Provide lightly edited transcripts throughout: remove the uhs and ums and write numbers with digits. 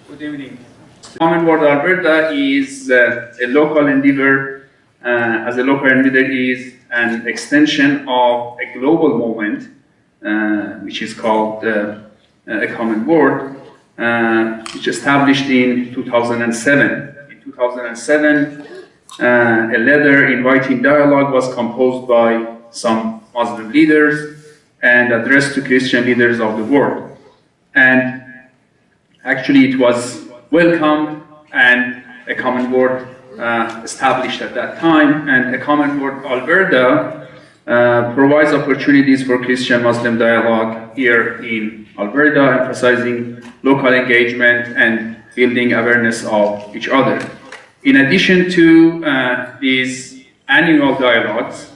Good evening. Common Word Alberta is a local endeavor, as a local endeavor is an extension of a global movement, which is called a Common Word, which established in 2007. In 2007, a letter inviting dialogue was composed by some Muslim leaders and addressed to Christian leaders of the world. And actually, it was welcomed and a Common Word established at that time. And a Common Word Alberta provides opportunities for Christian-Muslim dialogue here in Alberta, emphasizing local engagement and building awareness of each other. In addition to these annual dialogues,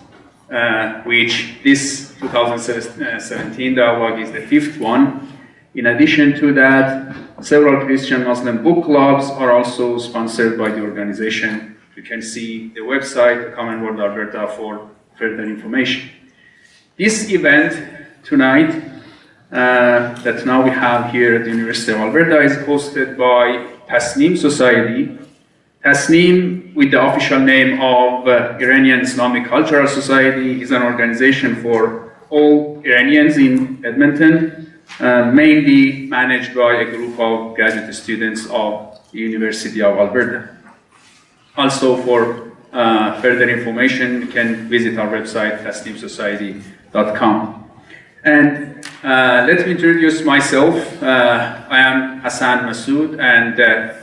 which this 2017 dialogue is the 5th one, in addition to that, several Christian-Muslim book clubs are also sponsored by the organization. You can see the website, Common Word Alberta, for further information. This event tonight, that now we have here at the University of Alberta, is hosted by Tasnim Society. Tasnim, with the official name of Iranian Islamic Cultural Society, is an organization for all Iranians in Edmonton, mainly managed by a group of graduate students of the University of Alberta. Also, for further information, you can visit our website, tasnimsociety.com. And let me introduce myself. I am Hassan Masood, and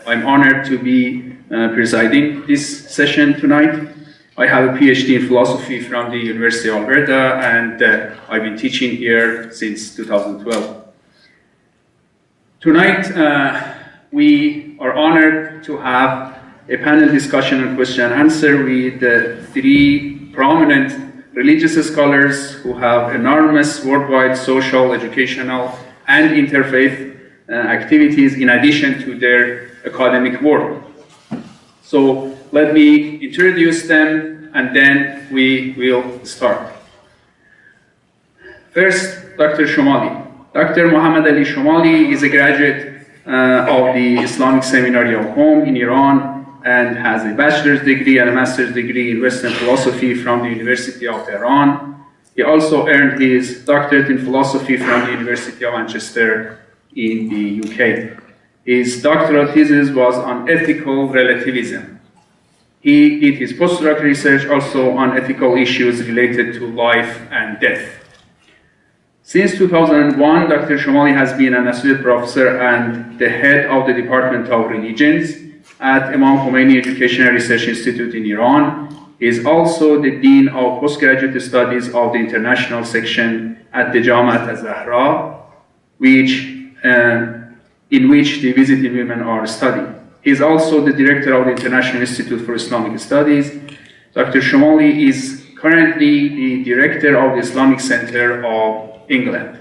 I'm honored to be presiding this session tonight. I have a PhD in philosophy from the University of Alberta, and I've been teaching here since 2012. Tonight, we are honored to have a panel discussion and question and answer with three prominent religious scholars who have enormous worldwide social, educational, and interfaith activities in addition to their academic work. So let me introduce them and then we will start. First, Dr. Shomali. Dr. Mohammad Ali Shomali is a graduate of the Islamic Seminary of Qom in Iran and has a bachelor's degree and a master's degree in Western philosophy from the University of Tehran. He also earned his doctorate in philosophy from the University of Manchester in the UK. His doctoral thesis was on ethical relativism. He did his postdoctoral research also on ethical issues related to life and death. Since 2001, Dr. Shomali has been an associate professor and the head of the Department of Religions at Imam Khomeini Educational Research Institute in Iran. He is also the Dean of Postgraduate Studies of the International Section at the Jami'at al-Zahra, in which the visiting women are studied. He is also the director of the International Institute for Islamic Studies. Dr. Shomali is currently the director of the Islamic Centre of England.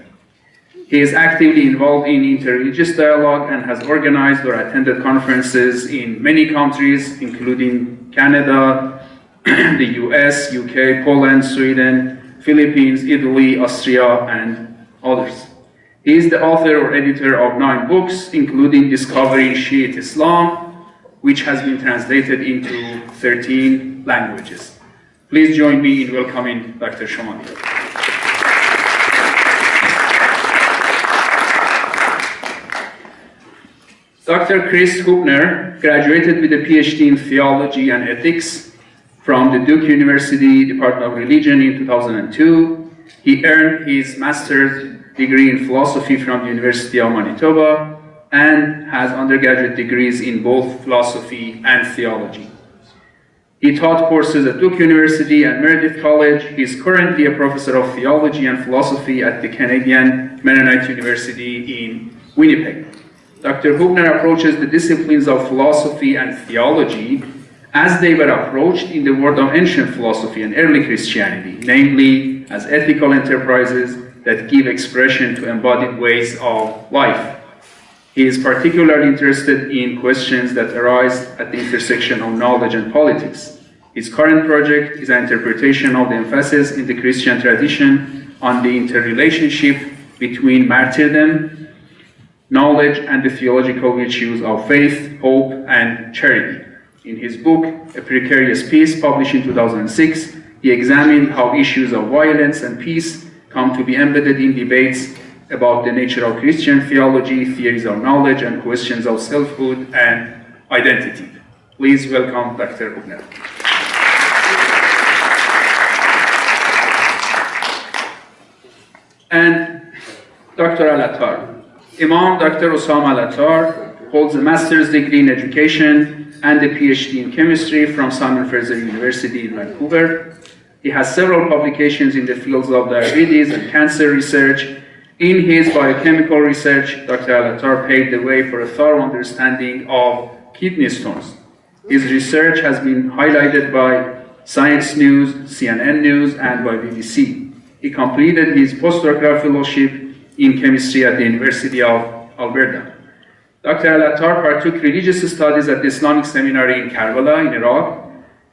He is actively involved in interreligious dialogue and has organized or attended conferences in many countries, including Canada, the US, UK, Poland, Sweden, Philippines, Italy, Austria, and others. He is the author or editor of 9 books, including Discovering Shi'i Islam, which has been translated into 13 languages. Please join me in welcoming Dr. Shomali. Dr. Chris Hubner graduated with a PhD in Theology and Ethics from the Duke University Department of Religion in 2002. He earned his master's degree in philosophy from the University of Manitoba and has undergraduate degrees in both philosophy and theology. He taught courses at Duke University and Meredith College. He is currently a professor of theology and philosophy at the Canadian Mennonite University in Winnipeg. Dr. Hubner approaches the disciplines of philosophy and theology as they were approached in the world of ancient philosophy and early Christianity, namely as ethical enterprises that give expression to embodied ways of life. He is particularly interested in questions that arise at the intersection of knowledge and politics. His current project is an interpretation of the emphasis in the Christian tradition on the interrelationship between martyrdom knowledge and the theological virtues of faith, hope, and charity. In his book, A Precarious Peace, published in 2006, he examined how issues of violence and peace come to be embedded in debates about the nature of Christian theology, theories of knowledge, and questions of selfhood and identity. Please welcome Dr. Ubner. And Dr. Al-Attar. Imam Dr. Osama Al-Attar holds a master's degree in education and a PhD in chemistry from Simon Fraser University in Vancouver. He has several publications in the fields of diabetes and cancer research. In his biochemical research, Dr. Al-Attar paved the way for a thorough understanding of kidney stones. His research has been highlighted by Science News, CNN News, and by BBC. He completed his postdoctoral fellowship in chemistry at the University of Alberta. Dr. Al-Attar partook religious studies at the Islamic Seminary in Karbala in Iraq.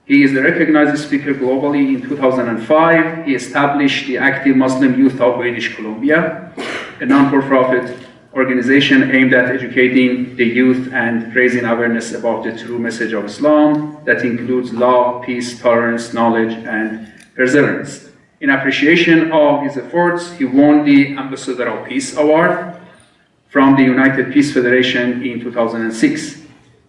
He is a recognized speaker globally. In 2005, he established the Active Muslim Youth of British Columbia, a non-for-profit organization aimed at educating the youth and raising awareness about the true message of Islam that includes love, peace, tolerance, knowledge, and perseverance. In appreciation of his efforts, he won the Ambassador of Peace Award from the United Peace Federation in 2006.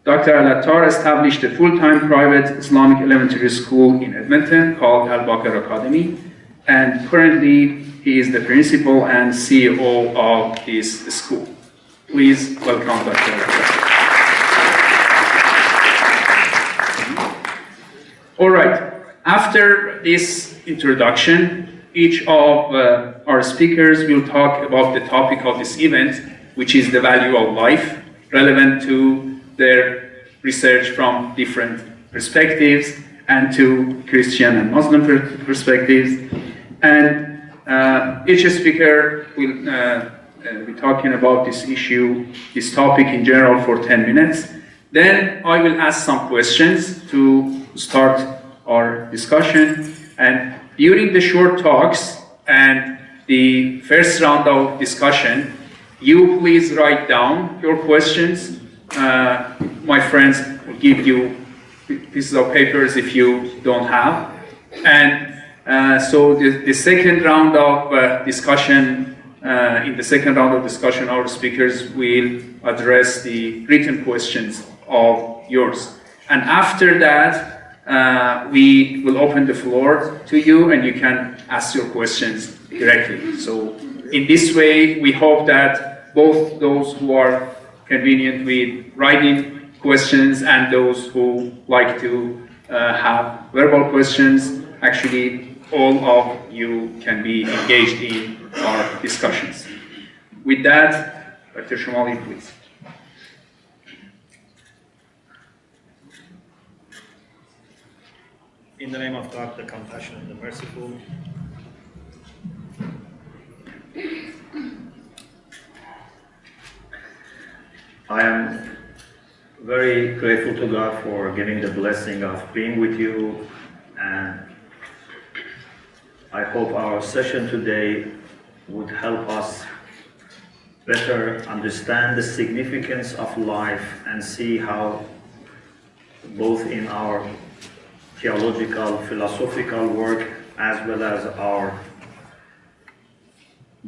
Dr. Al-Attar established a full-time private Islamic elementary school in Edmonton called Al-Bakr Academy, and currently he is the principal and CEO of this school. Please welcome Dr. Al-Attar. All right, after this introduction, each of our speakers will talk about the topic of this event, which is the value of life, relevant to their research from different perspectives and to Christian and Muslim perspectives. And each speaker will be talking about this issue, this topic in general for 10 minutes. Then I will ask some questions to start our discussion. And during the short talks and the first round of discussion, you please write down your questions. My friends will give you pieces of papers if you don't have. And so the second round of discussion, in the second round of discussion, our speakers will address the written questions of yours. And after that, we will open the floor to you and you can ask your questions directly. So in this way, we hope that both those who are convenient with writing questions and those who like to have verbal questions, actually all of you can be engaged in our discussions. With that, Dr. Shomali, please. In the name of God, the compassionate, the merciful. I am very grateful to God for giving the blessing of being with you, and I hope our session today would help us better understand the significance of life and see how both in our theological, philosophical work as well as our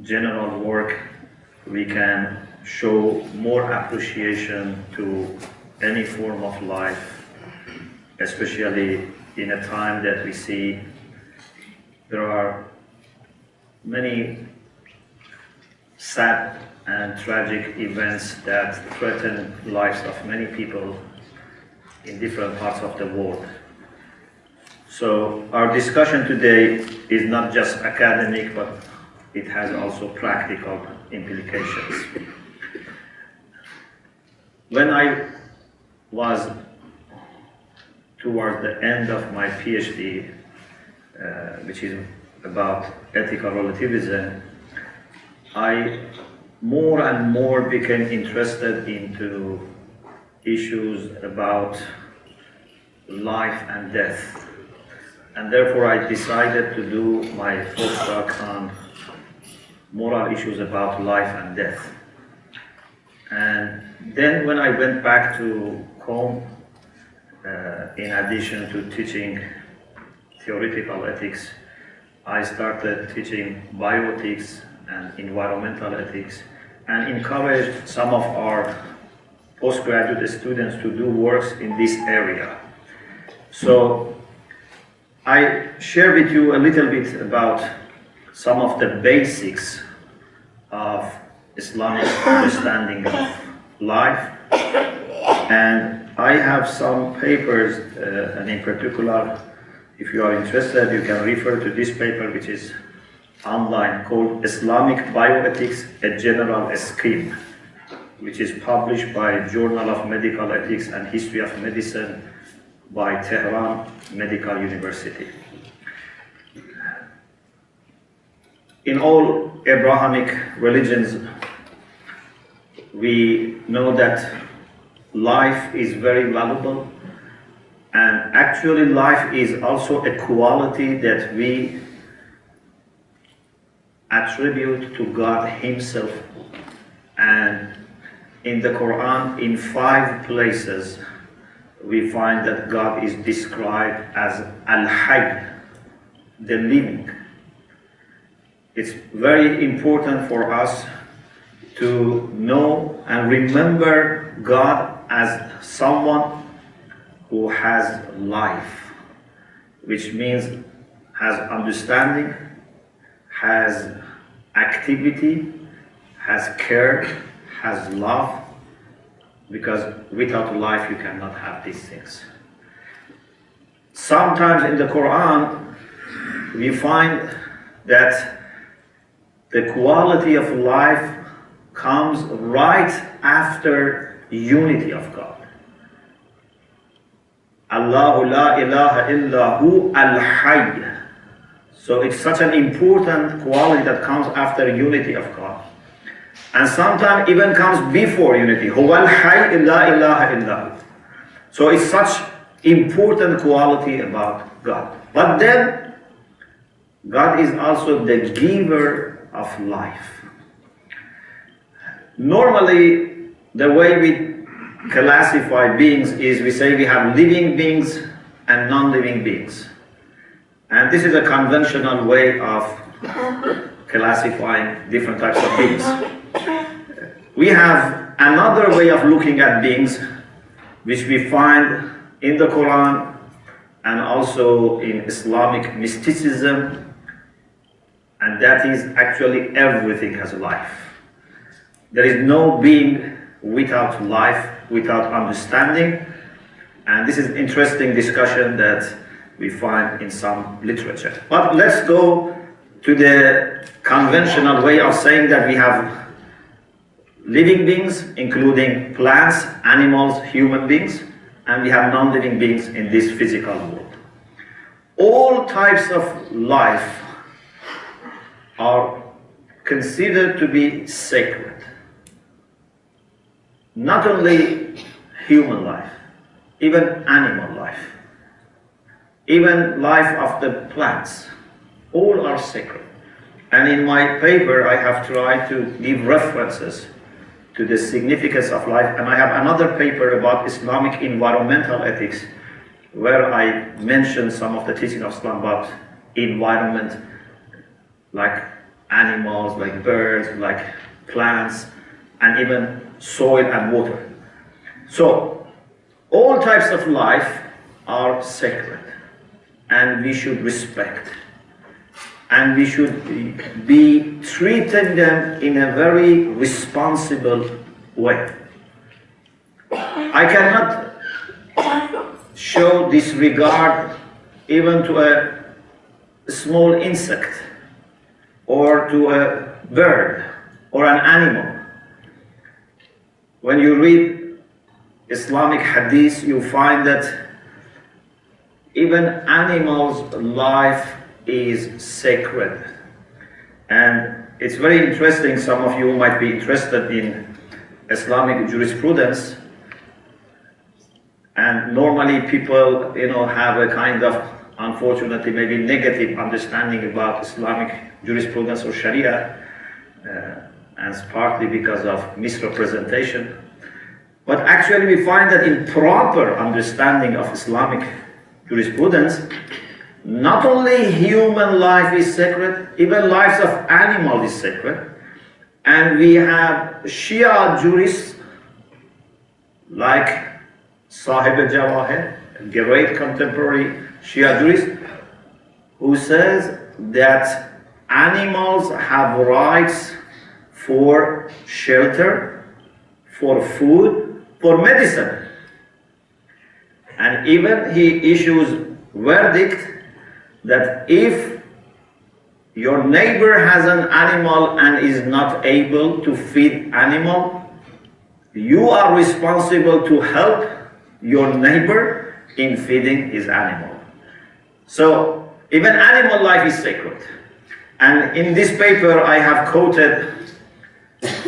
general work we can show more appreciation to any form of life, especially in a time that we see there are many sad and tragic events that threaten lives of many people in different parts of the world. So our discussion today is not just academic, but it has also practical implications. When I was towards the end of my PhD, which is about ethical relativism, I more and more became interested into issues about life and death. And therefore I decided to do my postdoc on moral issues about life and death. And then when I went back to home, in addition to teaching theoretical ethics, I started teaching bioethics and environmental ethics, and encouraged some of our postgraduate students to do works in this area. So I share with you a little bit about some of the basics of Islamic understanding of life, and I have some papers, and in particular, if you are interested, you can refer to this paper, which is online, called Islamic Bioethics, a General Scheme, which is published by Journal of Medical Ethics and History of Medicine by Tehran Medical University. In all Abrahamic religions, we know that life is very valuable, and actually life is also a quality that we attribute to God Himself. And in the Quran, in 5 places, we find that God is described as Al-Hayy, the living. It's very important for us to know and remember God as someone who has life, which means has understanding, has activity, has care, has love, because without life you cannot have these things. Sometimes in the Quran we find that the quality of life comes right after unity of God. Allahu la ilaha illahu al-hayy. So it's such an important quality that comes after unity of God. And sometimes even comes before unity. Huwa al-hayy la ilaha illahu. So it's such important quality about God. But then God is also the giver of life. Normally, the way we classify beings is we say we have living beings and non-living beings. And this is a conventional way of classifying different types of beings. We have another way of looking at beings, which we find in the Quran and also in Islamic mysticism, and that is actually everything has life. There is no being without life, without understanding, and this is an interesting discussion that we find in some literature. But let's go to the conventional way of saying that we have living beings, including plants, animals, human beings, and we have non-living beings in this physical world. All types of life are considered to be sacred. Not only human life, even animal life, even life of the plants, all are sacred. And in my paper I have tried to give references to the significance of life, and I have another paper about Islamic environmental ethics where I mention some of the teaching of Islam about environment, like animals, like birds, like plants, and even soil and water. So all types of life are sacred, and we should respect, and we should be treating them in a very responsible way. I cannot show disregard even to a small insect or to a bird or an animal. When you read Islamic hadith, you find that even animals' life is sacred. And it's very interesting, some of you might be interested in Islamic jurisprudence, and normally people, have a kind of, unfortunately, maybe negative understanding about Islamic jurisprudence or Sharia. and it's partly because of misrepresentation. But actually we find that in proper understanding of Islamic jurisprudence, not only human life is sacred, even lives of animals is sacred. And we have Shia jurists like Sahib al-Jawahir, a great contemporary Shia jurist, who says that animals have rights for shelter, for food, for medicine. And even he issues verdict that if your neighbor has an animal and is not able to feed animal, you are responsible to help your neighbor in feeding his animal. So even animal life is sacred. And in this paper I have quoted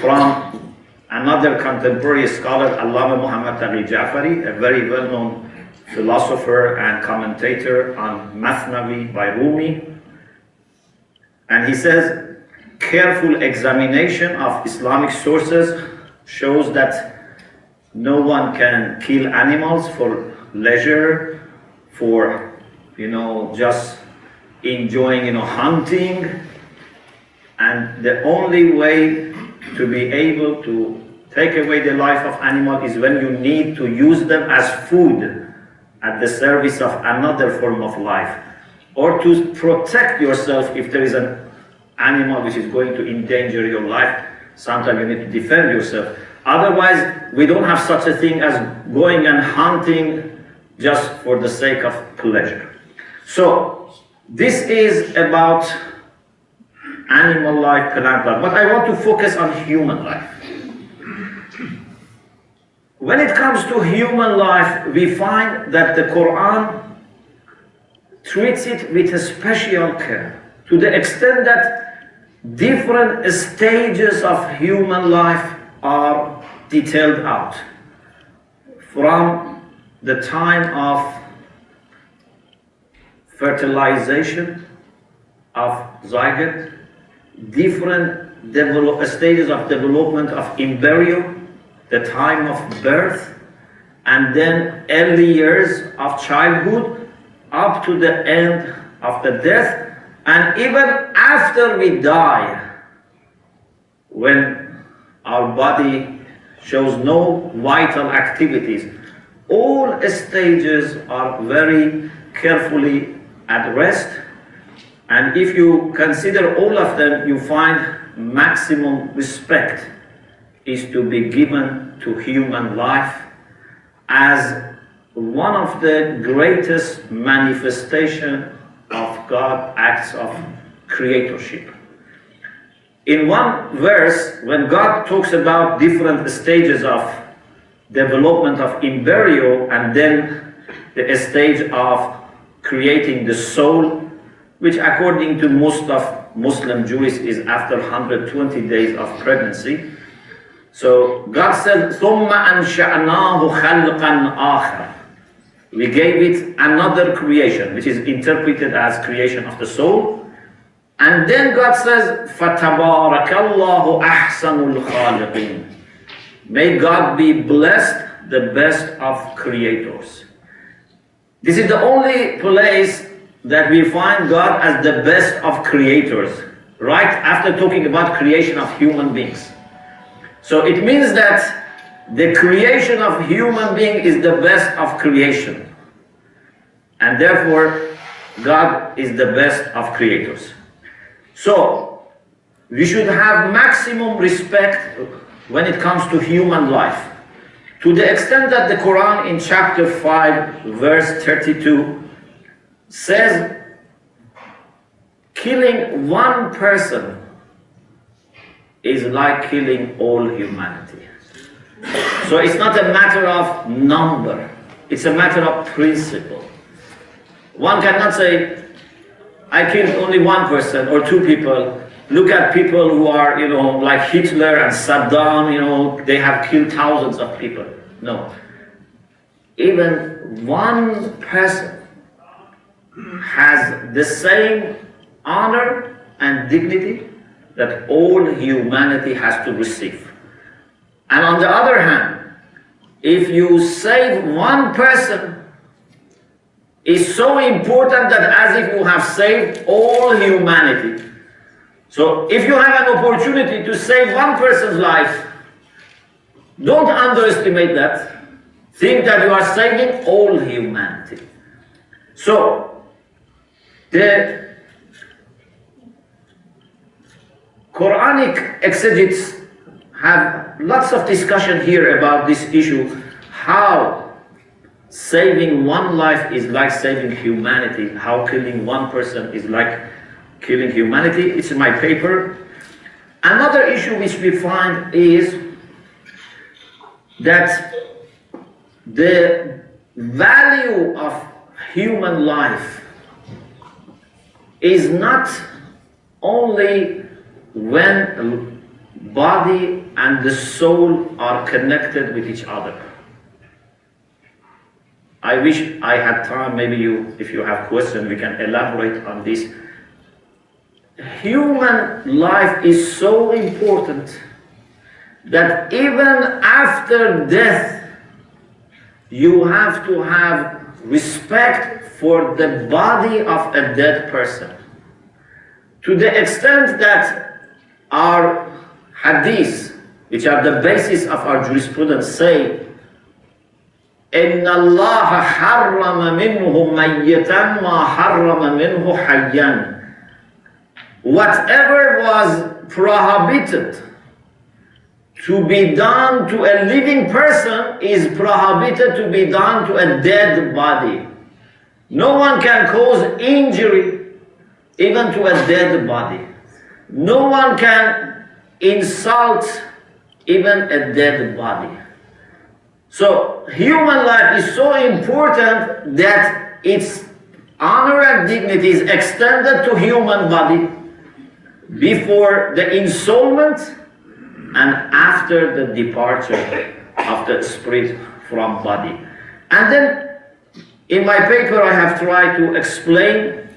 from another contemporary scholar, Allama Mohammad Ali Shomali, a very well-known philosopher and commentator on Mathnavi by Rumi. And he says, careful examination of Islamic sources shows that no one can kill animals for leisure, for, just enjoying, hunting. And the only way to be able to take away the life of animal is when you need to use them as food at the service of another form of life, or to protect yourself if there is an animal which is going to endanger your life. Sometimes you need to defend yourself. Otherwise, we don't have such a thing as going and hunting just for the sake of pleasure. So this is about animal life, plant life, but I want to focus on human life. When it comes to human life, we find that the Quran treats it with a special care, to the extent that different stages of human life are detailed out. From the time of fertilization of zygote, different stages of development of embryo, the time of birth, and then early years of childhood, up to the end of the death, and even after we die, when our body shows no vital activities. All stages are very carefully addressed, and if you consider all of them, you find maximum respect is to be given to human life as one of the greatest manifestation of God's acts of creatorship. In one verse, when God talks about different stages of development of embryo and then the stage of creating the soul, which according to most of Muslim Jews is after 120 days of pregnancy. So God said, ثُمَّ أَنْشَأْنَاهُ خَلْقًا آخَرَ. We gave it another creation, which is interpreted as creation of the soul. And then God says, فَتَبَارَكَ اللَّهُ أَحْسَنُ الْخَالِقِينَ. May God be blessed, the best of creators. This is the only place that we find God as the best of creators, right after talking about creation of human beings. So it means that the creation of human being is the best of creation. And therefore, God is the best of creators. So, we should have maximum respect when it comes to human life. To the extent that the Quran in chapter 5, verse 32 says, killing one person is like killing all humanity. So it's not a matter of number, it's a matter of principle. One cannot say, I killed only one person or two people. Look at people who are, like Hitler and Saddam, they have killed thousands of people. No. Even one person has the same honor and dignity that all humanity has to receive. And on the other hand, if you save one person, it's so important that as if you have saved all humanity. So if you have an opportunity to save one person's life, don't underestimate that. Think that you are saving all humanity. So, the Quranic exegetes have lots of discussion here about this issue, how saving one life is like saving humanity, how killing one person is like killing humanity. It's in my paper. Another issue which we find is that the value of human life is not only when body and the soul are connected with each other. I wish I had time, maybe if you have questions, we can elaborate on this. Human life is so important that even after death, you have to have respect for the body of a dead person. To the extent that our hadiths, which are the basis of our jurisprudence, say, إِنَّ اللَّهَ حَرَّمَ مِنْهُ مَيِّتًا مَا حَرَّمَ مِنْهُ حَيًّا. Whatever was prohibited to be done to a living person is prohibited to be done to a dead body. No one can cause injury even to a dead body. No one can insult even a dead body. So human life is so important that its honor and dignity is extended to human body before the installment and after the departure of the spirit from body. And then in my paper I have tried to explain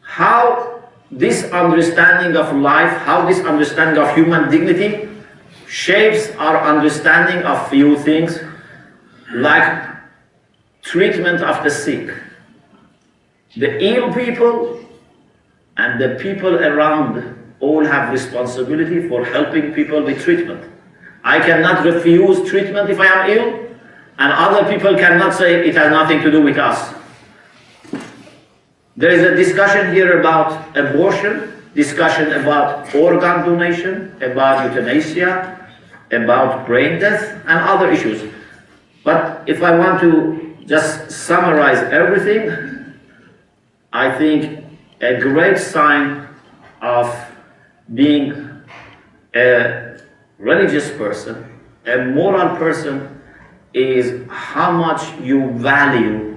how this understanding of life, how this understanding of human dignity shapes our understanding of few things, like treatment of the sick. The ill people and the people around all have responsibility for helping people with treatment. I cannot refuse treatment if I am ill, and other people cannot say it has nothing to do with us. There is a discussion here about abortion, discussion about organ donation, about euthanasia, about brain death, and other issues. But if I want to just summarize everything, I think a great sign of being a religious person, a moral person, is how much you value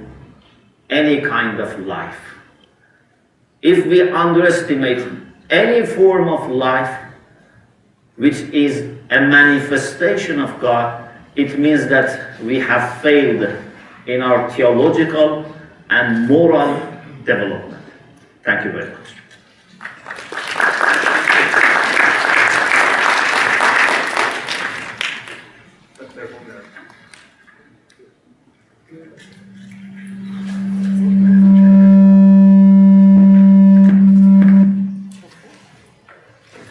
any kind of life. If we underestimate any form of life which is a manifestation of God, it means that we have failed in our theological and moral development. Thank you very much.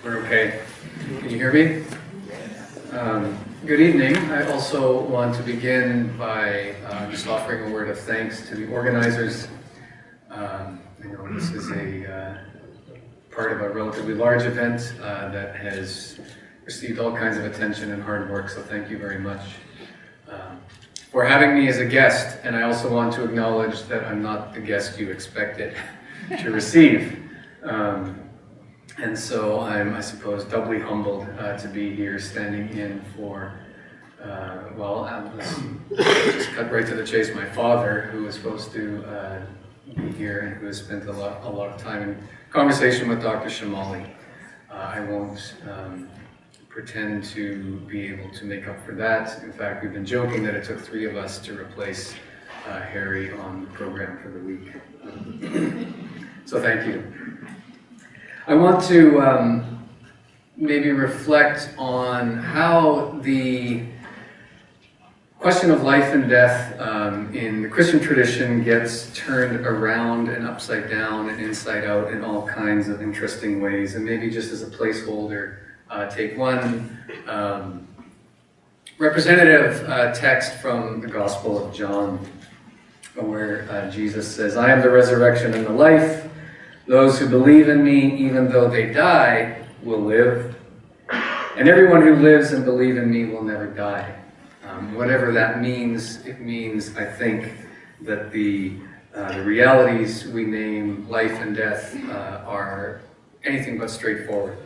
We're okay. Can you hear me? Good evening. I also want to begin by just offering a word of thanks to the organizers. I know this is a part of a relatively large event that has received all kinds of attention and hard work, so thank you very much for having me as a guest. And I also want to acknowledge that I'm not the guest you expected to receive. And so I'm, I suppose, doubly humbled to be here standing in for, let's just cut right to the chase, my father, who was supposed to be here and who has spent a lot of time in conversation with Dr. Shomali. I won't pretend to be able to make up for that. In fact, we've been joking that it took 3 of us to replace Harry on the program for the week. So thank you. I want to maybe reflect on how the question of life and death in the Christian tradition gets turned around and upside down and inside out in all kinds of interesting ways. And maybe just as a placeholder, take one representative text from the Gospel of John, where Jesus says, "I am the resurrection and the life. Those who believe in me, even though they die, will live. And everyone who lives and believes in me will never die." Whatever that means, it means, I think, that the realities we name life and death are anything but straightforward.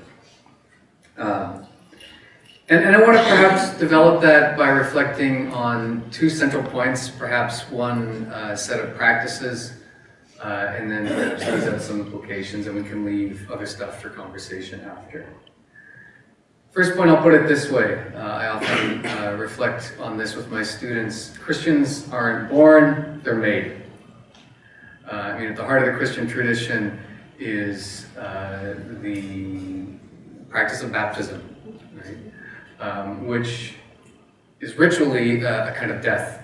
And I want to perhaps develop that by reflecting on two central points, perhaps one set of practices, and then perhaps these have some implications, and we can leave other stuff for conversation after. First point, I'll put it this way. I often reflect on this with my students. Christians aren't born, they're made. I mean, at the heart of the Christian tradition is the practice of baptism, right? Which is ritually a kind of death,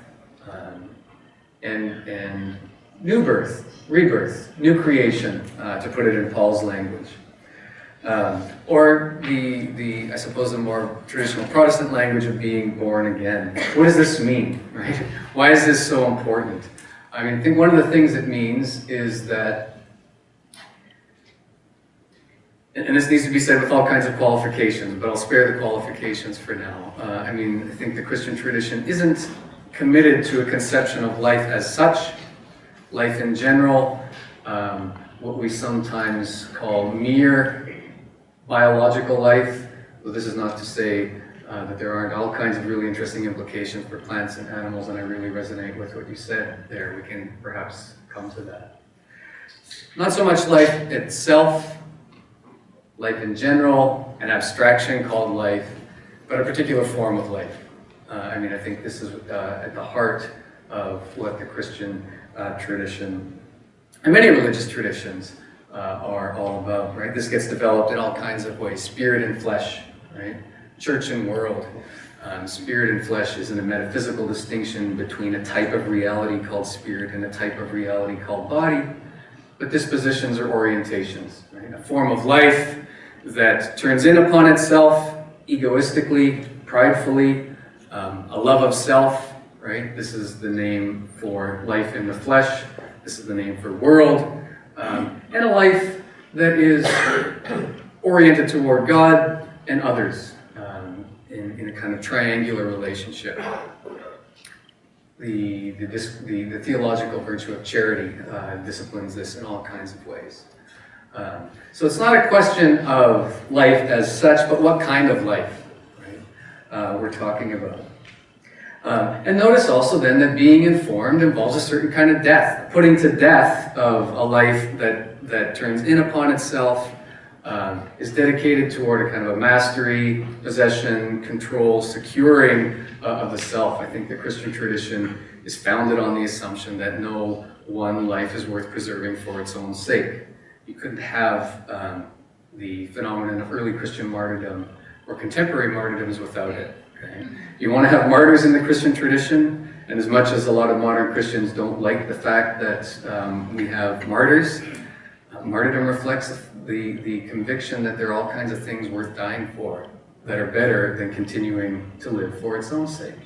and new birth, rebirth, new creation, to put it in Paul's language. Or I suppose, the more traditional Protestant language of being born again. What does this mean, right? Why is this so important? I mean, I think one of the things it means is that, and this needs to be said with all kinds of qualifications, but I'll spare the qualifications for now. I mean, I think the Christian tradition isn't committed to a conception of life as such, life in general, what we sometimes call mere biological life. Well, this is not to say that there aren't all kinds of really interesting implications for plants and animals, and I really resonate with what you said there. We can perhaps come to that. Not so much life itself, life in general, an abstraction called life, but a particular form of life. I mean, I think this is at the heart of what the Christian tradition, and many religious traditions, are all about, right? This gets developed in all kinds of ways. Spirit and flesh, right? Church and world. Spirit and flesh isn't a metaphysical distinction between a type of reality called spirit and a type of reality called body, but dispositions or orientations, right? A form of life that turns in upon itself egoistically, pridefully, a love of self, right? This is the name for life in the flesh. This is the name for world. And a life that is oriented toward God and others in a kind of triangular relationship. The theological virtue of charity disciplines this in all kinds of ways. So it's not a question of life as such, but what kind of life, right, we're talking about. And notice also then that being informed involves a certain kind of death, putting to death of a life that turns in upon itself, is dedicated toward a kind of a mastery, possession, control, securing of the self. I think the Christian tradition is founded on the assumption that no one life is worth preserving for its own sake. You couldn't have the phenomenon of early Christian martyrdom or contemporary martyrdoms without it. Okay? You want to have martyrs in the Christian tradition, and as much as a lot of modern Christians don't like the fact that we have martyrs, martyrdom reflects the conviction that there are all kinds of things worth dying for that are better than continuing to live for its own sake.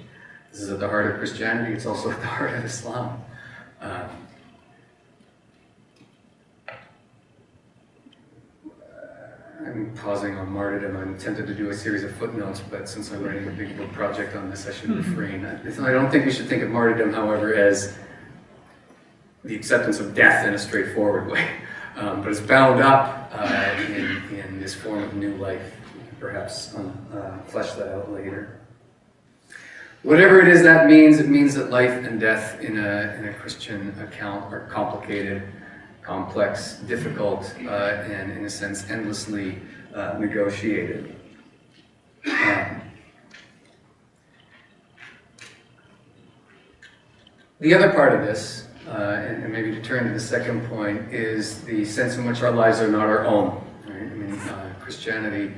This is at the heart of Christianity. It's also at the heart of Islam. I'm pausing on martyrdom. I'm tempted to do a series of footnotes, but since I'm writing a big book project on this, I should refrain. I don't think we should think of martyrdom, however, as the acceptance of death in a straightforward way. But it's bound up in this form of new life. We can perhaps flesh that out later. Whatever it is that means, it means that life and death in a Christian account are complicated, complex, difficult, and in a sense endlessly negotiated. The other part of this, and maybe to turn to the second point, is the sense in which our lives are not our own. Right? I mean, Christianity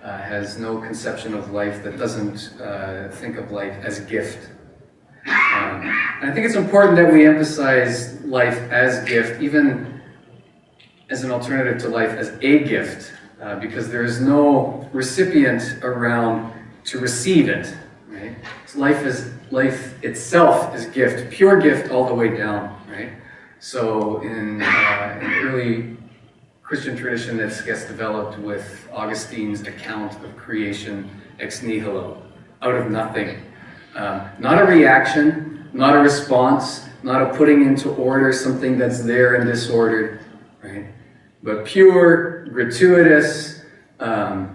has no conception of life that doesn't think of life as gift. And I think it's important that we emphasize life as gift, even as an alternative to life as a gift, because there is no recipient around to receive it. Right? So life itself is gift, pure gift all the way down. Right? So in early Christian tradition, this gets developed with Augustine's account of creation ex nihilo, out of nothing. Not a reaction, not a response, not a putting into order something that's there and disordered, right? But pure, gratuitous, the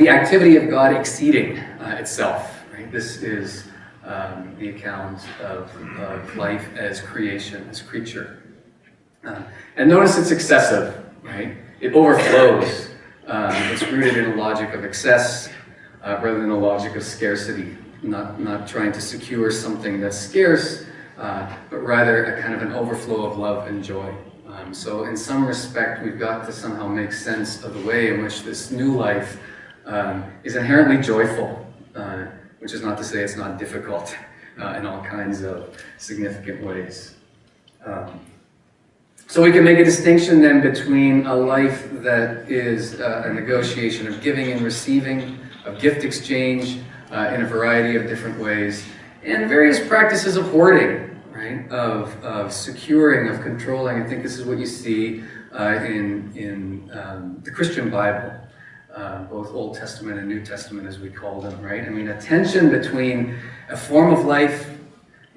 activity of God exceeding itself, right? This is the account of life as creation, as creature. And notice it's excessive, right? It overflows. It's rooted in a logic of excess rather than a logic of scarcity. Not trying to secure something that's scarce, but rather a kind of an overflow of love and joy. So in some respect, we've got to somehow make sense of the way in which this new life is inherently joyful, which is not to say it's not difficult in all kinds of significant ways. So we can make a distinction then between a life that is a negotiation of giving and receiving, of gift exchange in a variety of different ways, and various practices of hoarding, right? Of securing, of controlling. I think this is what you see in the Christian Bible, both Old Testament and New Testament as we call them, right? I mean, a tension between a form of life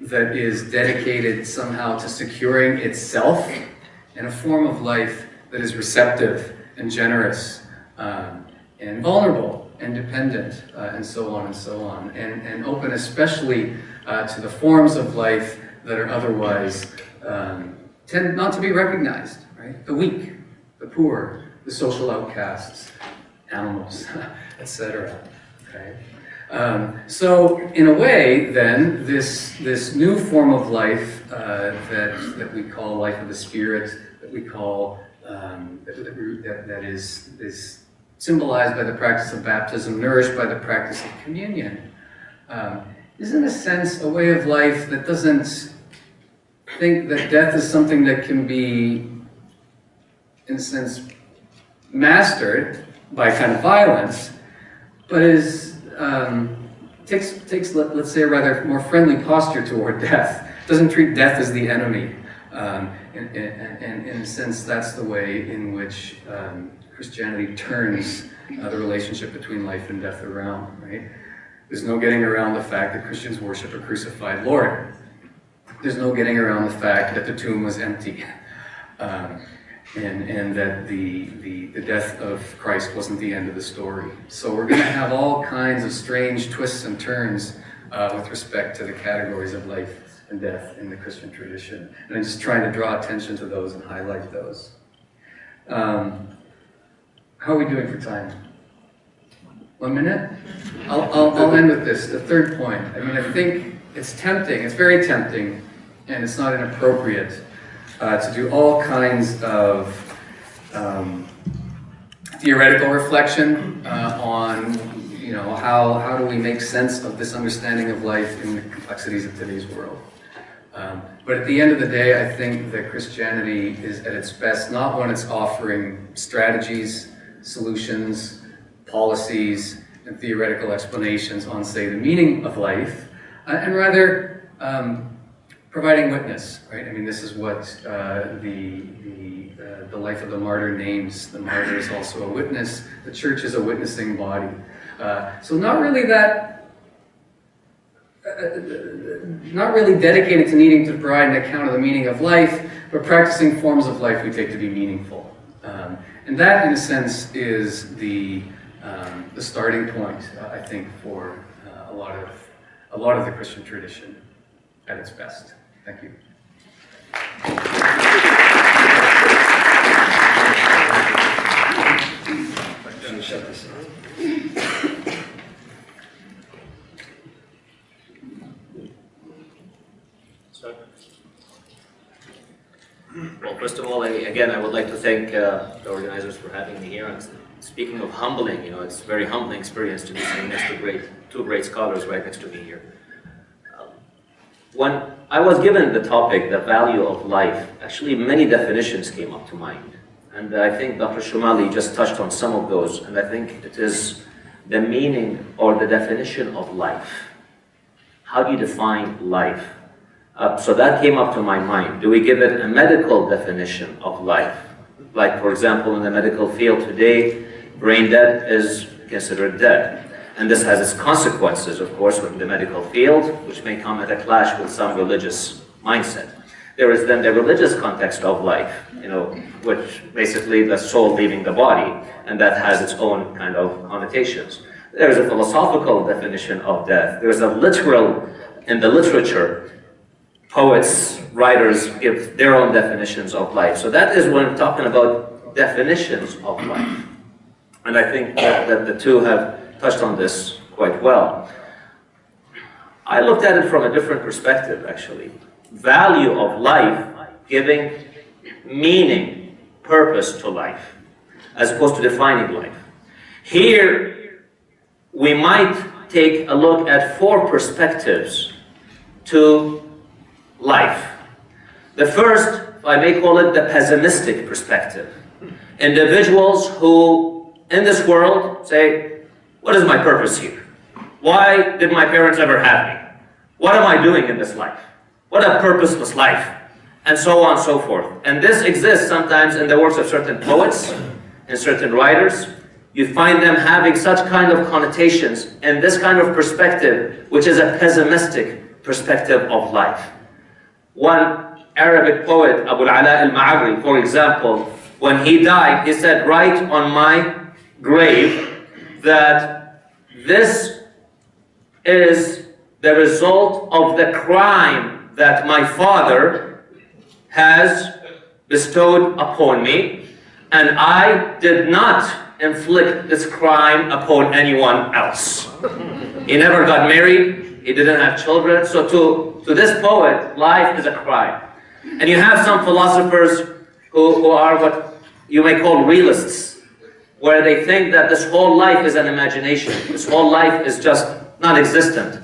that is dedicated somehow to securing itself and a form of life that is receptive and generous and vulnerable and dependent and so on and so on, and open especially to the forms of life that are otherwise tend not to be recognized, right? The weak, the poor, the social outcasts, animals, etc. Okay? So in a way, then, this new form of life that we call life of the Spirit, that we call that is symbolized by the practice of baptism, nourished by the practice of communion, is in a sense a way of life that doesn't think that death is something that can be, in a sense, mastered by kind of violence, but is takes let's say a rather more friendly posture toward death. Doesn't treat death as the enemy, and in a sense that's the way in which Christianity turns the relationship between life and death around. Right? There's no getting around the fact that Christians worship a crucified Lord. There's no getting around the fact that the tomb was empty. And that the death of Christ wasn't the end of the story. So we're going to have all kinds of strange twists and turns with respect to the categories of life and death in the Christian tradition. And I'm just trying to draw attention to those and highlight those. How are we doing for time? 1 minute? I'll end with this, the third point. I mean, I think it's tempting, it's very tempting, and it's not inappropriate to do all kinds of theoretical reflection on, you know, how do we make sense of this understanding of life in the complexities of today's world. But at the end of the day, I think that Christianity is at its best not when it's offering strategies, solutions, policies, and theoretical explanations on, say, the meaning of life, and rather providing witness, right? I mean, this is what the life of the martyr names. The martyr is also a witness. The church is a witnessing body. So not really dedicated to needing to provide an account of the meaning of life, but practicing forms of life we take to be meaningful. And that, in a sense, is the starting point, I think, for a lot of the Christian tradition at its best. Thank you. Shut this off. Well, first of all, I would like to thank the organizers for having me here. It's speaking of humbling, you know, it's a very humbling experience to be sitting next to two great scholars right next to me here. When I was given the topic, the value of life, actually many definitions came up to mind. And I think Dr. Shomali just touched on some of those, and I think it is the meaning or the definition of life. How do you define life? So that came up to my mind. Do we give it a medical definition of life? Like, for example, in the medical field today, brain dead is considered dead. And this has its consequences, of course, within the medical field, which may come at a clash with some religious mindset. There is then the religious context of life, you know, which basically the soul leaving the body, and that has its own kind of connotations. There is a philosophical definition of death. There is a literal, in the literature, poets, writers give their own definitions of life. So that is when I'm talking about definitions of life. And I think that the two have touched on this quite well. I looked at it from a different perspective, actually. Value of life, giving meaning, purpose to life, as opposed to defining life. Here, we might take a look at 4 perspectives to life. The first, if I may call it, the pessimistic perspective. Individuals who, in this world, say, what is my purpose here? Why did my parents ever have me? What am I doing in this life? What a purposeless life, and so on and so forth. And this exists sometimes in the works of certain poets and certain writers. You find them having such kind of connotations and this kind of perspective, which is a pessimistic perspective of life. One Arabic poet, Abu al-Ala al-Ma'arri, for example, when he died, he said, "Write on my grave that this is the result of the crime that my father has bestowed upon me, and I did not inflict this crime upon anyone else." He never got married, he didn't have children, so to this poet, life is a crime. And you have some philosophers who are what you may call realists, where they think that this whole life is an imagination, this whole life is just non-existent.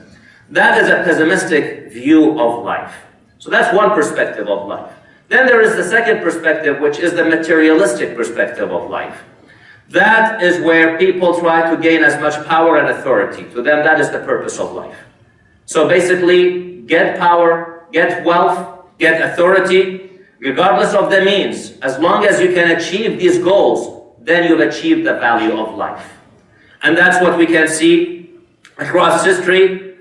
That is a pessimistic view of life. So that's one perspective of life. Then there is the second perspective, which is the materialistic perspective of life. That is where people try to gain as much power and authority. To them, that is the purpose of life. So basically, get power, get wealth, get authority, regardless of the means. As long as you can achieve these goals, then you've achieved the value of life. And that's what we can see across history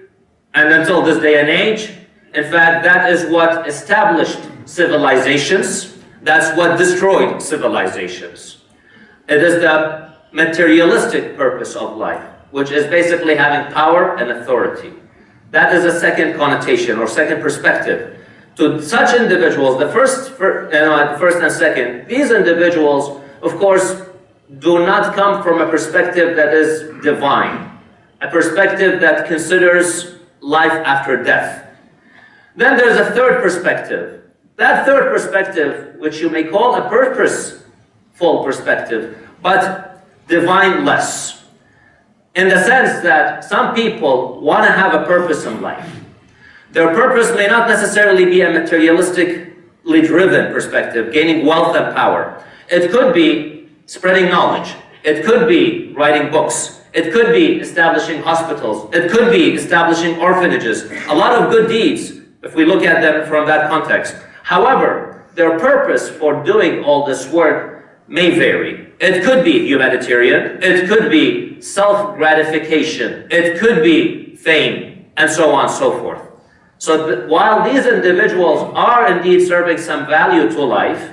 and until this day and age. In fact, that is what established civilizations. That's what destroyed civilizations. It is the materialistic purpose of life, which is basically having power and authority. That is a second connotation or second perspective. To such individuals, the first and second, these individuals, of course, do not come from a perspective that is divine, a perspective that considers life after death. Then there's a third perspective. That third perspective, which you may call a purposeful perspective, but divine-less. In the sense that some people want to have a purpose in life. Their purpose may not necessarily be a materialistically driven perspective, gaining wealth and power. It could be spreading knowledge. It could be writing books. It could be establishing hospitals. It could be establishing orphanages. A lot of good deeds, if we look at them from that context. However, their purpose for doing all this work may vary. It could be humanitarian. It could be self-gratification. It could be fame, and so on and so forth. So while these individuals are indeed serving some value to life,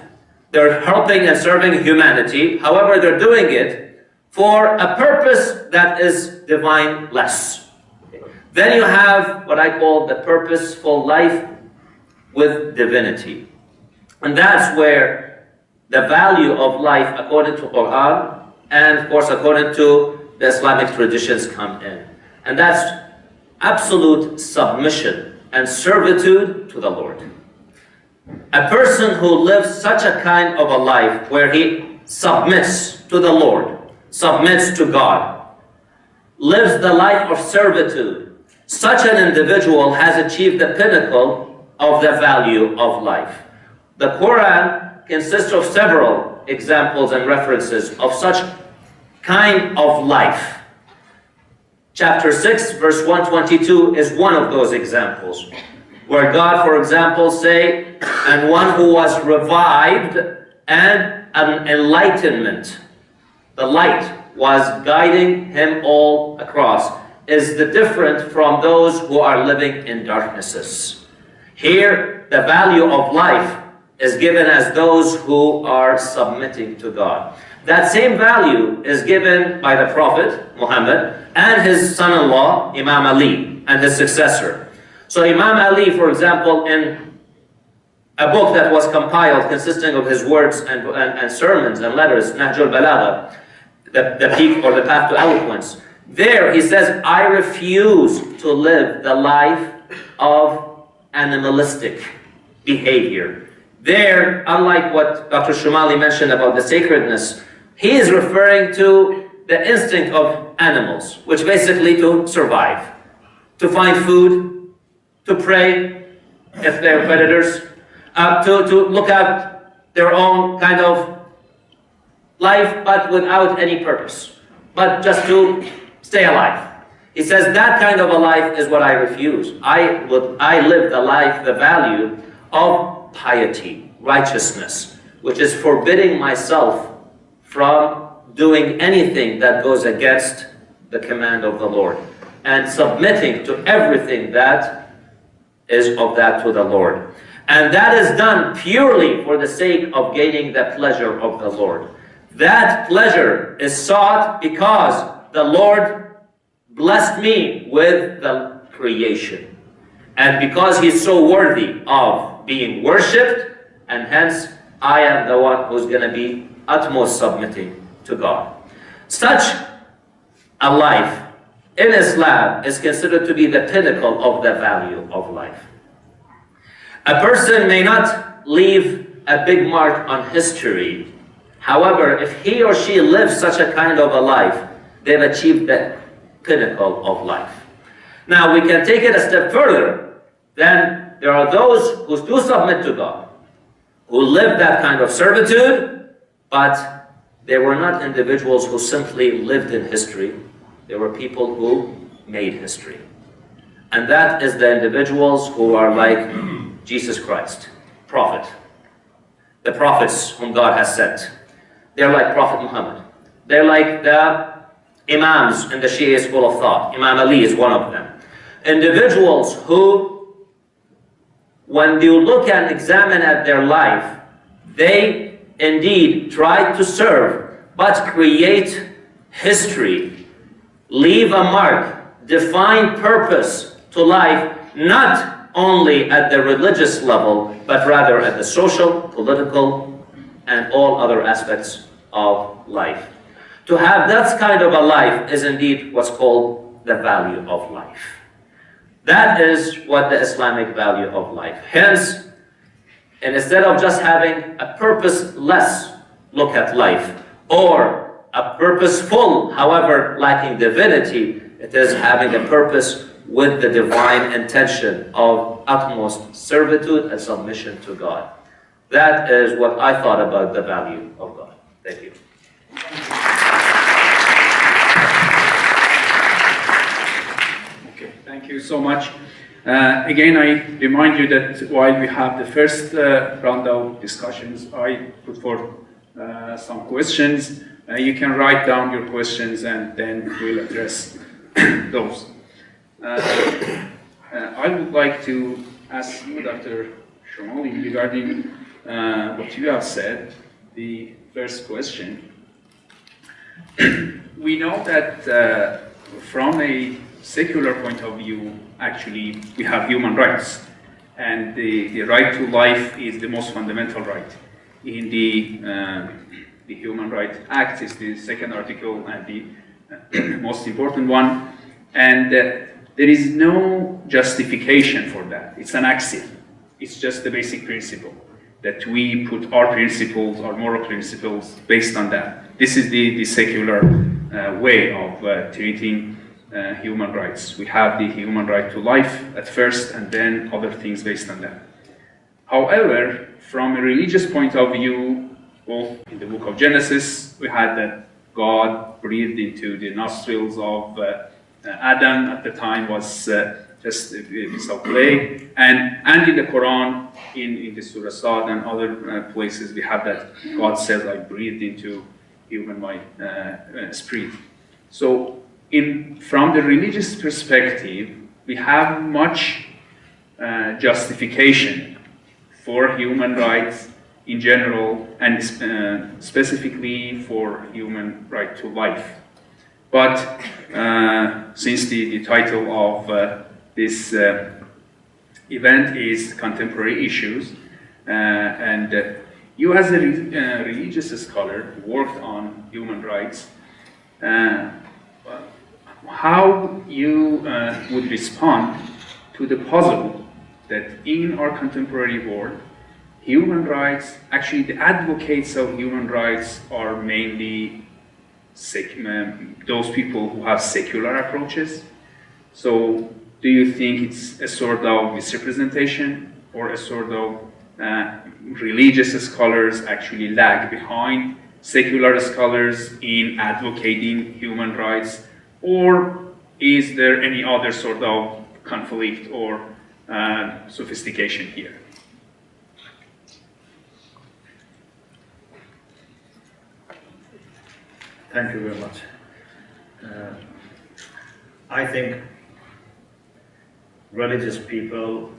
they're helping and serving humanity, however, they're doing it for a purpose that is divine-less. Then you have what I call the purposeful life with divinity. And that's where the value of life, according to Quran, and of course according to the Islamic traditions, come in. And that's absolute submission and servitude to the Lord. A person who lives such a kind of a life where he submits to the Lord, submits to God, lives the life of servitude, such an individual has achieved the pinnacle of the value of life. The Quran consists of several examples and references of such kind of life. Chapter 6, verse 122 is one of those examples, where God, for example, say, and one who was revived and an enlightenment, the light was guiding him all across, is the different from those who are living in darknesses. Here, the value of life is given as those who are submitting to God. That same value is given by the Prophet Muhammad and his son-in-law Imam Ali and his successor. So Imam Ali, for example, in a book that was compiled consisting of his words and sermons and letters, Nahjul Balagha, the peak or the path to eloquence, there he says, I refuse to live the life of animalistic behavior. There, unlike what Dr. Shomali mentioned about the sacredness, he is referring to the instinct of animals, which basically to survive, to find food, to prey if they're predators, to look at their own kind of life, but without any purpose, but just to stay alive. He says that kind of a life is what I refuse. I live the life, the value of piety, righteousness, which is forbidding myself from doing anything that goes against the command of the Lord, and submitting to everything that is of that to the Lord. And that is done purely for the sake of gaining the pleasure of the Lord. That pleasure is sought because the Lord blessed me with the creation, and because He's so worthy of being worshipped, and hence I am the one who's going to be utmost submitting to God. Such a life in Islam is considered to be the pinnacle of the value of life. A person may not leave a big mark on history. However, if he or she lives such a kind of a life, they've achieved the pinnacle of life. Now, we can take it a step further. Then there are those who do submit to God, who live that kind of servitude, but they were not individuals who simply lived in history. They were people who made history. And that is the individuals who are like Jesus Christ, prophet. The prophets whom God has sent. They're like Prophet Muhammad. They're like the Imams in the Shia school of thought. Imam Ali is one of them. Individuals who, when you look and examine at their life, they indeed tried to serve, but create history, leave a mark, define purpose to life, not only at the religious level, but rather at the social, political, and all other aspects of life. To have that kind of a life is indeed what's called the value of life. That is what the Islamic value of life. Hence, and instead of just having a purposeless look at life, or a purposeful, however lacking divinity, it is having a purpose with the divine intention of utmost servitude and submission to God. That is what I thought about the value of God. Thank you. Okay, thank you so much. Again, I remind you that while we have the first round of discussions, I put forth some questions. You can write down your questions and then we'll address those. I would like to ask Dr. Shomali regarding what you have said, the first question. We know that from a secular point of view, actually, we have human rights. And the right to life is the most fundamental right. In the Human Rights Act is the second article and the most important one. And there is no justification for that. It's an axiom. It's just the basic principle. that we put our principles, our moral principles, based on that. This is the secular way of treating human rights. We have the human right to life at first, and then other things based on that. However, from a religious point of view, both in the book of Genesis, we had that God breathed into the nostrils of Adam at the time was just a piece of clay, and in the Quran, in the Surah Sad and other places, we have that God says, "I breathed into human my spirit." So, from the religious perspective, we have much justification for human rights in general, and specifically for human right to life. But since the title of this event is Contemporary Issues, and you as a religious scholar who worked on human rights, how you would respond to the puzzle that in our contemporary world, human rights, actually the advocates of human rights are mainly those people who have secular approaches. So do you think it's a sort of misrepresentation, or a sort of religious scholars actually lag behind secular scholars in advocating human rights, or is there any other sort of conflict or sophistication here? Thank you very much. I think religious people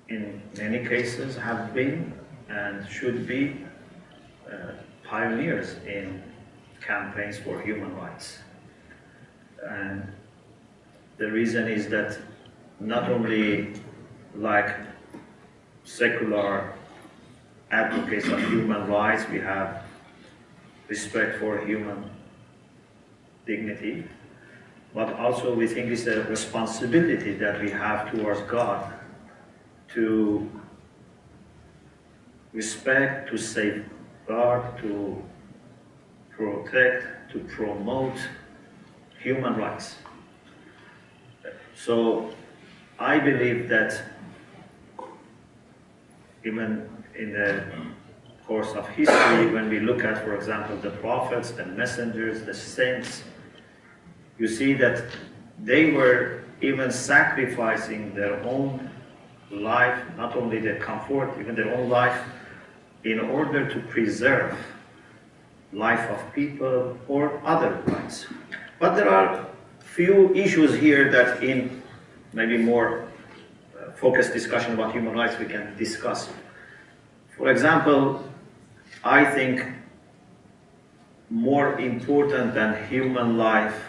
in many cases have been and should be pioneers in campaigns for human rights. And the reason is that not only like secular advocates of human rights, we have respect for human dignity, but also we think it's a responsibility that we have towards God to respect, to safeguard, to protect, to promote human rights. So I believe that even in the course of history, when we look at, for example, the prophets, the messengers, the saints, you see that they were even sacrificing their own life, not only their comfort, even their own life, in order to preserve life of people or other rights. But there are few issues here that in maybe more focused discussion about human rights we can discuss. For example, I think more important than human life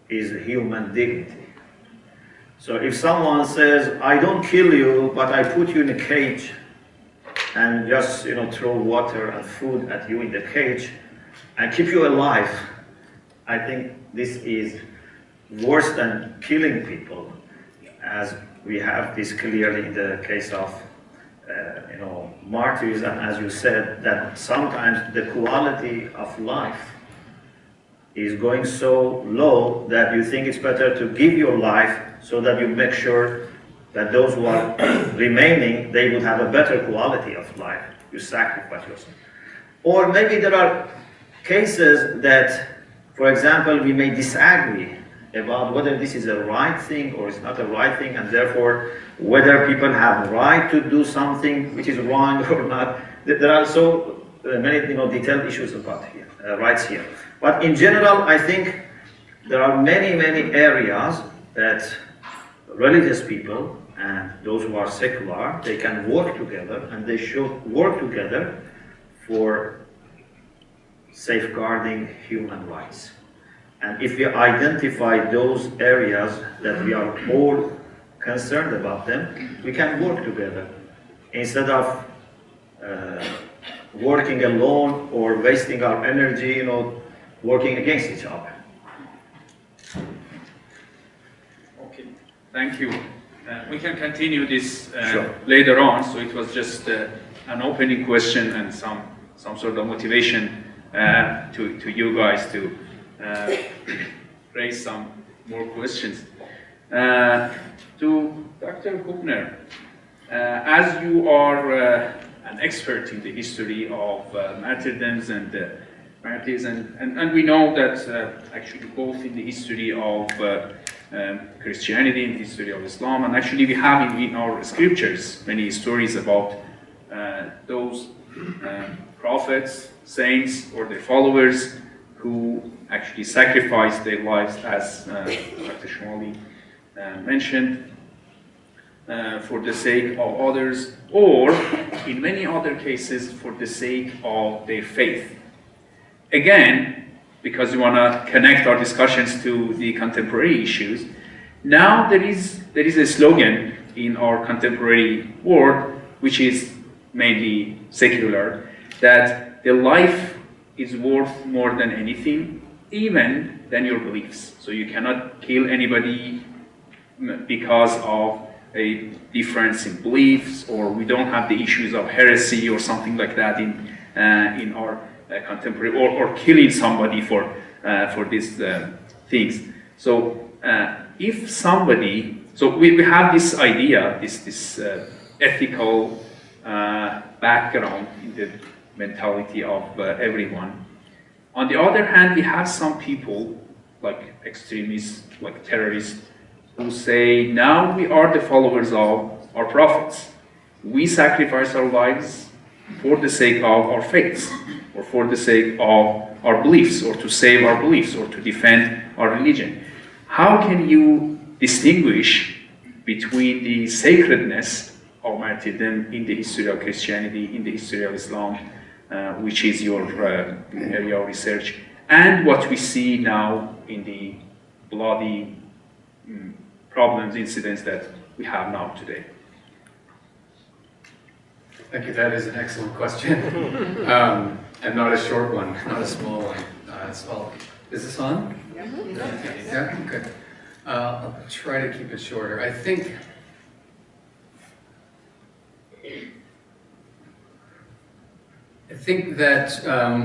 is human dignity. So if someone says, I don't kill you, but I put you in a cage and just throw water and food at you in the cage and keep you alive, I think this is worse than killing people, as we have this clearly in the case of martyrs, and as you said, that sometimes the quality of life is going so low that you think it's better to give your life so that you make sure that those who are remaining, they would have a better quality of life. You sacrifice yourself. Or maybe there are cases that, for example, we may disagree about whether this is a right thing or it's not a right thing, and therefore whether people have right to do something which is wrong or not. There are so many detailed issues about here, rights here. But in general, I think there are many areas that religious people and those who are secular, they can work together, and they should work together for safeguarding human rights. And if we identify those areas that we are all concerned about them, we can work together instead of working alone or wasting our energy, working against each other. Okay, thank you. We can continue this Sure. later on. So it was just an opening question and some sort of motivation to you guys to raise some more questions. To Dr. Hubner, as you are an expert in the history of martyrdoms and martyrs, and we know that actually both in the history of Christianity, in the history of Islam, and actually we have in our scriptures many stories about those prophets, saints, or their followers who actually sacrificed their lives, as Dr. Shomali mentioned, for the sake of others, or in many other cases for the sake of their faith. Again, because we want to connect our discussions to the contemporary issues, now there is a slogan in our contemporary world, which is mainly secular, that the life is worth more than anything, even than your beliefs. So you cannot kill anybody because of a difference in beliefs, or we don't have the issues of heresy or something like that in our contemporary, or killing somebody for these things. So if somebody, so we have this idea, this ethical background in the mentality of everyone. On the other hand, we have some people, like extremists, like terrorists, who say, now we are the followers of our prophets. We sacrifice our lives for the sake of our faiths, or for the sake of our beliefs, or to save our beliefs, or to defend our religion. How can you distinguish between the sacredness of martyrdom in the history of Christianity, in the history of Islam, which is your area of research, and what we see now in the bloody problems, incidents that we have now today? Thank you. That is an excellent question, and not a short one, not a small one. So, is this on? Yeah. Good. I'll try to keep it shorter. I think that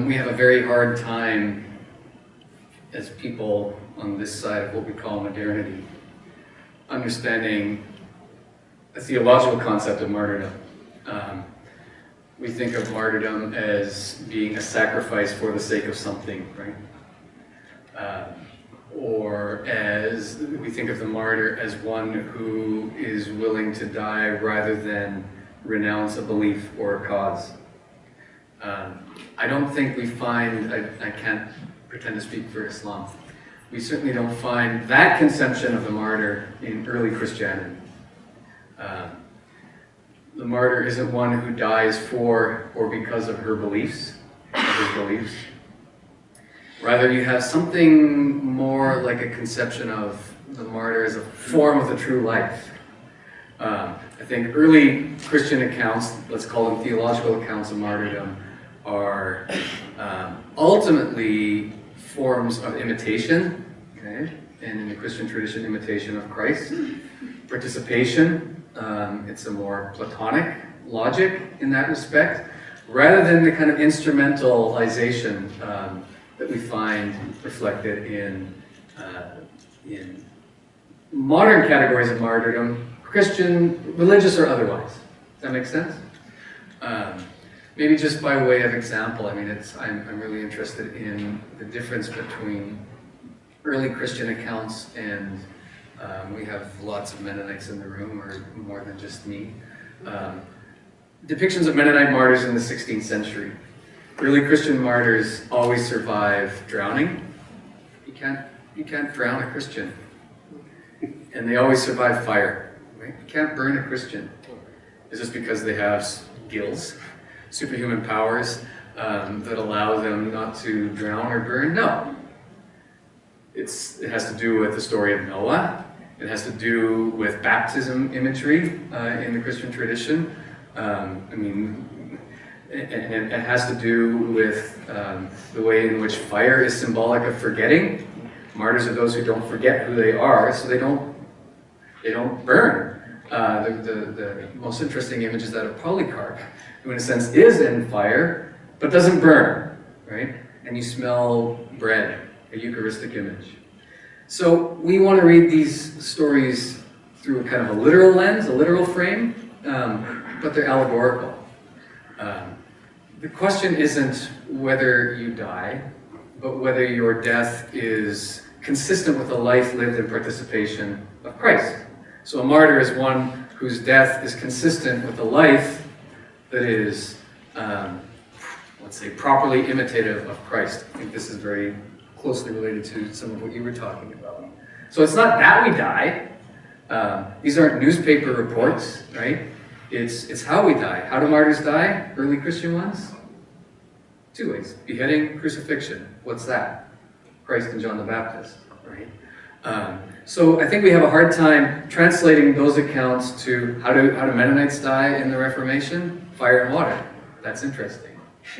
we have a very hard time as people on this side of what we call modernity, understanding a theological concept of martyrdom. We think of martyrdom as being a sacrifice for the sake of something, right? Or as we think of the martyr as one who is willing to die rather than renounce a belief or a cause. I don't think we find, I can't pretend to speak for Islam, we certainly don't find that conception of the martyr in early Christianity. The martyr isn't one who dies for or because of her beliefs, or his beliefs. Rather, you have something more like a conception of the martyr as a form of the true life. I think early Christian accounts, let's call them theological accounts of martyrdom, are ultimately forms of imitation, okay? And in the Christian tradition, imitation of Christ. Participation, it's a more Platonic logic in that respect, rather than the kind of instrumentalization that we find reflected in modern categories of martyrdom, Christian, religious or otherwise. Does that make sense? Maybe just by way of example, I mean, I'm really interested in the difference between early Christian accounts and we have lots of Mennonites in the room, or more than just me. Depictions of Mennonite martyrs in the 16th century. Early Christian martyrs always survive drowning. You can't drown a Christian. And they always survive fire. Right? You can't burn a Christian. Is this because they have gills, superhuman powers that allow them not to drown or burn? No. It has to do with the story of Noah. It has to do with baptism imagery in the Christian tradition. And it has to do with the way in which fire is symbolic of forgetting. Martyrs are those who don't forget who they are, so they don't burn. The most interesting image is that of Polycarp, who in a sense is in fire, but doesn't burn, right? And you smell bread, a Eucharistic image. So we want to read these stories through a kind of a literal lens, a literal frame, but they're allegorical. The question isn't whether you die, but whether your death is consistent with a life lived in participation of Christ. So a martyr is one whose death is consistent with a life that is, let's say, properly imitative of Christ. I think this is very closely related to some of what you were talking about. So it's not that we die. These aren't newspaper reports, right? It's how we die. How do martyrs die? Early Christian ones? 2 ways. Beheading, crucifixion. What's that? Christ and John the Baptist, right? So I think we have a hard time translating those accounts to how do Mennonites die in the Reformation? Fire and water. That's interesting,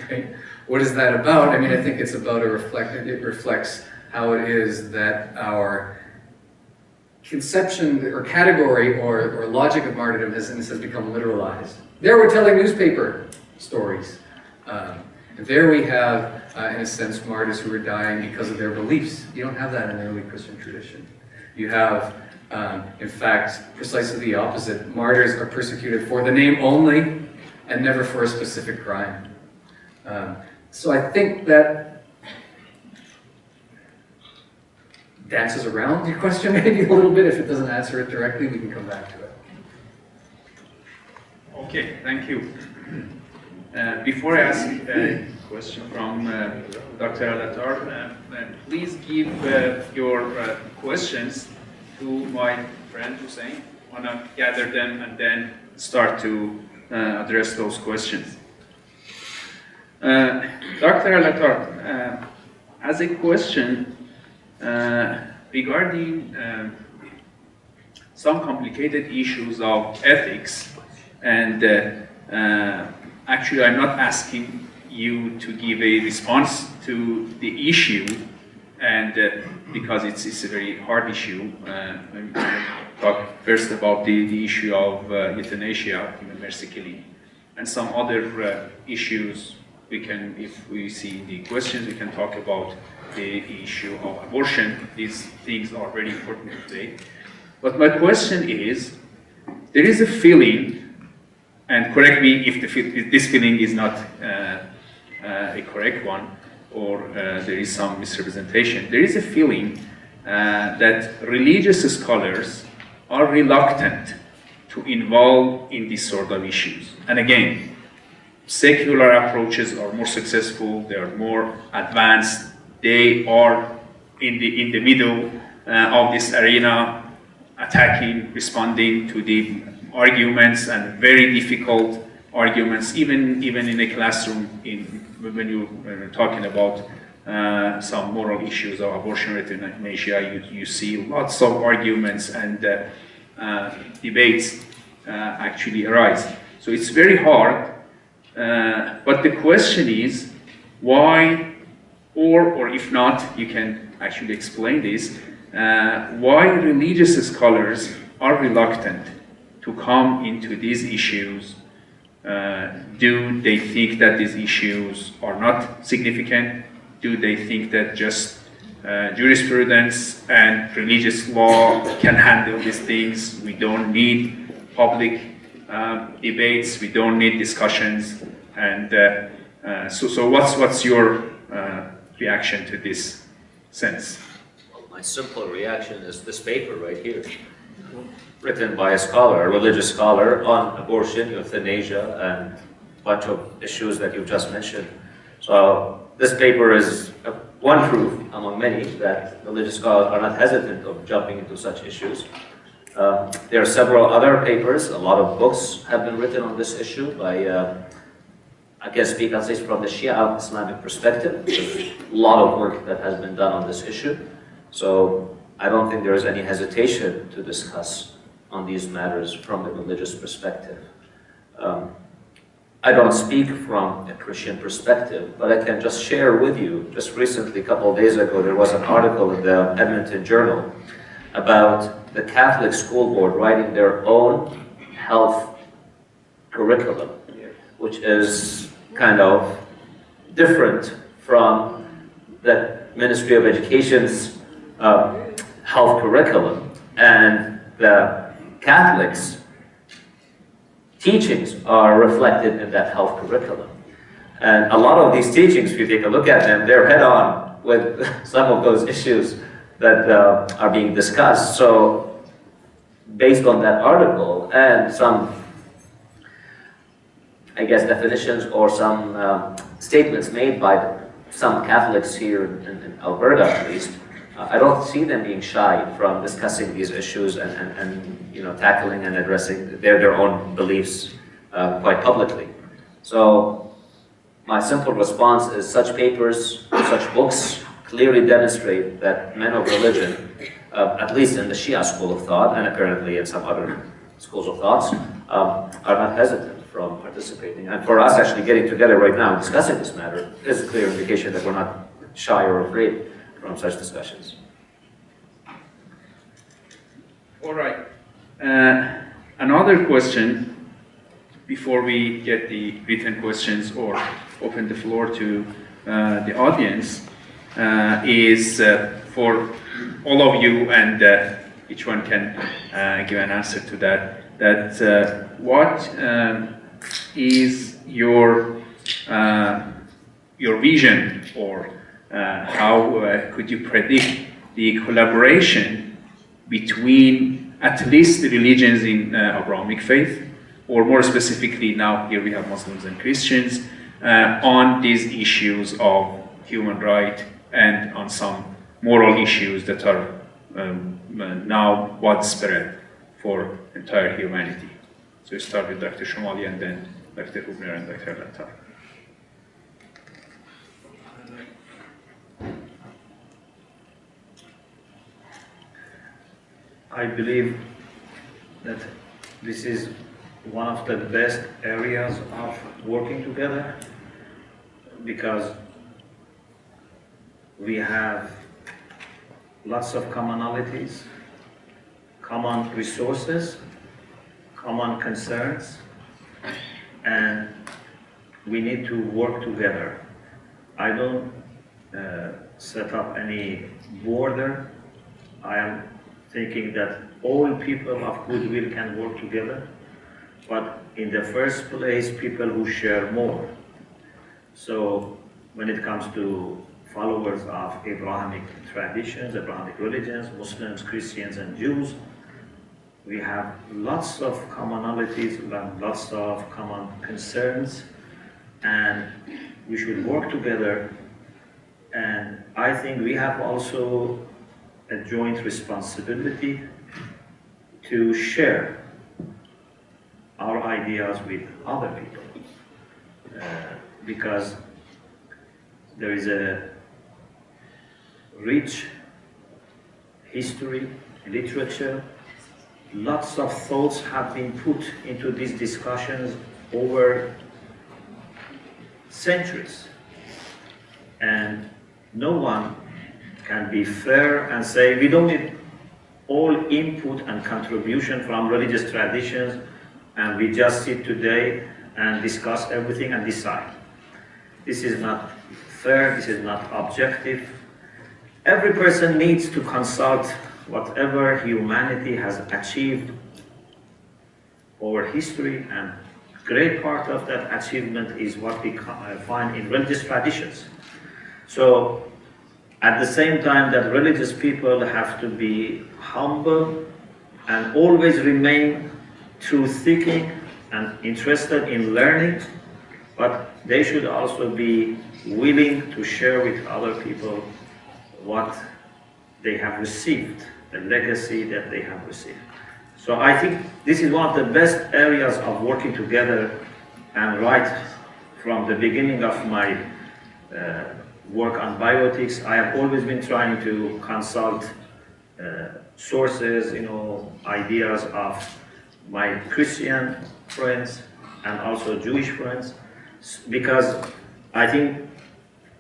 right? What is that about? I mean, I think it's about it reflects how it is that our conception or category or logic of martyrdom has become literalized. There we're telling newspaper stories. There we have, in a sense, martyrs who are dying because of their beliefs. You don't have that in the early Christian tradition. You have, in fact, precisely the opposite. Martyrs are persecuted for the name only and never for a specific crime. So I think that dances around your question maybe a little bit. If it doesn't answer it directly, we can come back to it. Okay, thank you. Before I ask a question from Dr. Alatar, please give your questions to my friend Hussein. I want to gather them and then start to address those questions. Dr. Alatar, as a question regarding some complicated issues of ethics, and actually I'm not asking you to give a response to the issue, and because it's a very hard issue. I'm going to talk first about the issue of euthanasia, mercy killing, and some other issues. We can, if we see the questions, we can talk about the issue of abortion. These things are very important today. But my question is, there is a feeling, and correct me if this feeling is not a correct one, or there is some misrepresentation. There is a feeling that religious scholars are reluctant to involve in these sort of issues. And again, secular approaches are more successful, they are more advanced, they are in the middle of this arena, attacking, responding to the arguments, and very difficult arguments, even in a classroom, when you're talking about some moral issues of abortion, euthanasia, you see lots of arguments and debates actually arise. So it's very hard. But the question is, why, or if not, you can actually explain this, why religious scholars are reluctant to come into these issues. Do they think that these issues are not significant? Do they think that just jurisprudence and religious law can handle these things? We don't need public debates, we don't need discussions, and so what's your reaction to this sense? Well, my simple reaction is this paper right here, written by a scholar, a religious scholar, on abortion, euthanasia, and a bunch of issues that you just mentioned. So this paper is one proof among many that religious scholars are not hesitant of jumping into such issues. There are several other papers, a lot of books have been written on this issue by, I can speak at least from the Shia Islamic perspective. There's a lot of work that has been done on this issue. So I don't think there is any hesitation to discuss on these matters from a religious perspective. I don't speak from a Christian perspective, but I can just share with you, just recently, a couple of days ago, there was an article in the Edmonton Journal about the Catholic School Board writing their own health curriculum, which is kind of different from the Ministry of Education's health curriculum. And the Catholics' teachings are reflected in that health curriculum. And a lot of these teachings, if you take a look at them, they're head-on with some of those issues that are being discussed. So, based on that article and some, I guess, definitions or some statements made by some Catholics here in Alberta, at least, I don't see them being shy from discussing these issues and you know, tackling and addressing their own beliefs quite publicly. So my simple response is such papers, such books clearly demonstrate that men of religion, at least in the Shia school of thought and apparently in some other schools of thoughts, are not hesitant from participating. And for us actually getting together right now and discussing this matter is a clear indication that we're not shy or afraid from such discussions. All right. Another question before we get the written questions or open the floor to the audience is for all of you, and each one can give an answer to that. What is your vision, or how could you predict the collaboration between at least the religions in Abrahamic faith, or more specifically now here we have Muslims and Christians, on these issues of human rights and on some moral issues that are now widespread for entire humanity? So we start with Dr. Shomali and then Dr. Hubner and Dr. Lattar. I believe that this is one of the best areas of working together, because we have lots of commonalities, common resources, common concerns, and we need to work together. I don't set up any border. I am thinking that all people of goodwill can work together, but in the first place, people who share more. So when it comes to followers of Abrahamic traditions, Abrahamic religions, Muslims, Christians, and Jews, we have lots of commonalities, lots of common concerns, and we should work together. And I think we have also a joint responsibility to share our ideas with other people, because there is a rich history, literature, lots of thoughts have been put into these discussions over centuries, and no one can be fair and say we don't need all input and contribution from religious traditions and we just sit today and discuss everything and decide. This is not fair, this is not objective. Every person needs to consult whatever humanity has achieved over history, and great part of that achievement is what we find in religious traditions. So at the same time that religious people have to be humble and always remain truth-seeking and interested in learning, but they should also be willing to share with other people what they have received, the legacy that they have received. So I think this is one of the best areas of working together, and right from the beginning of my work on bioethics, I have always been trying to consult sources, ideas of my Christian friends and also Jewish friends, because I think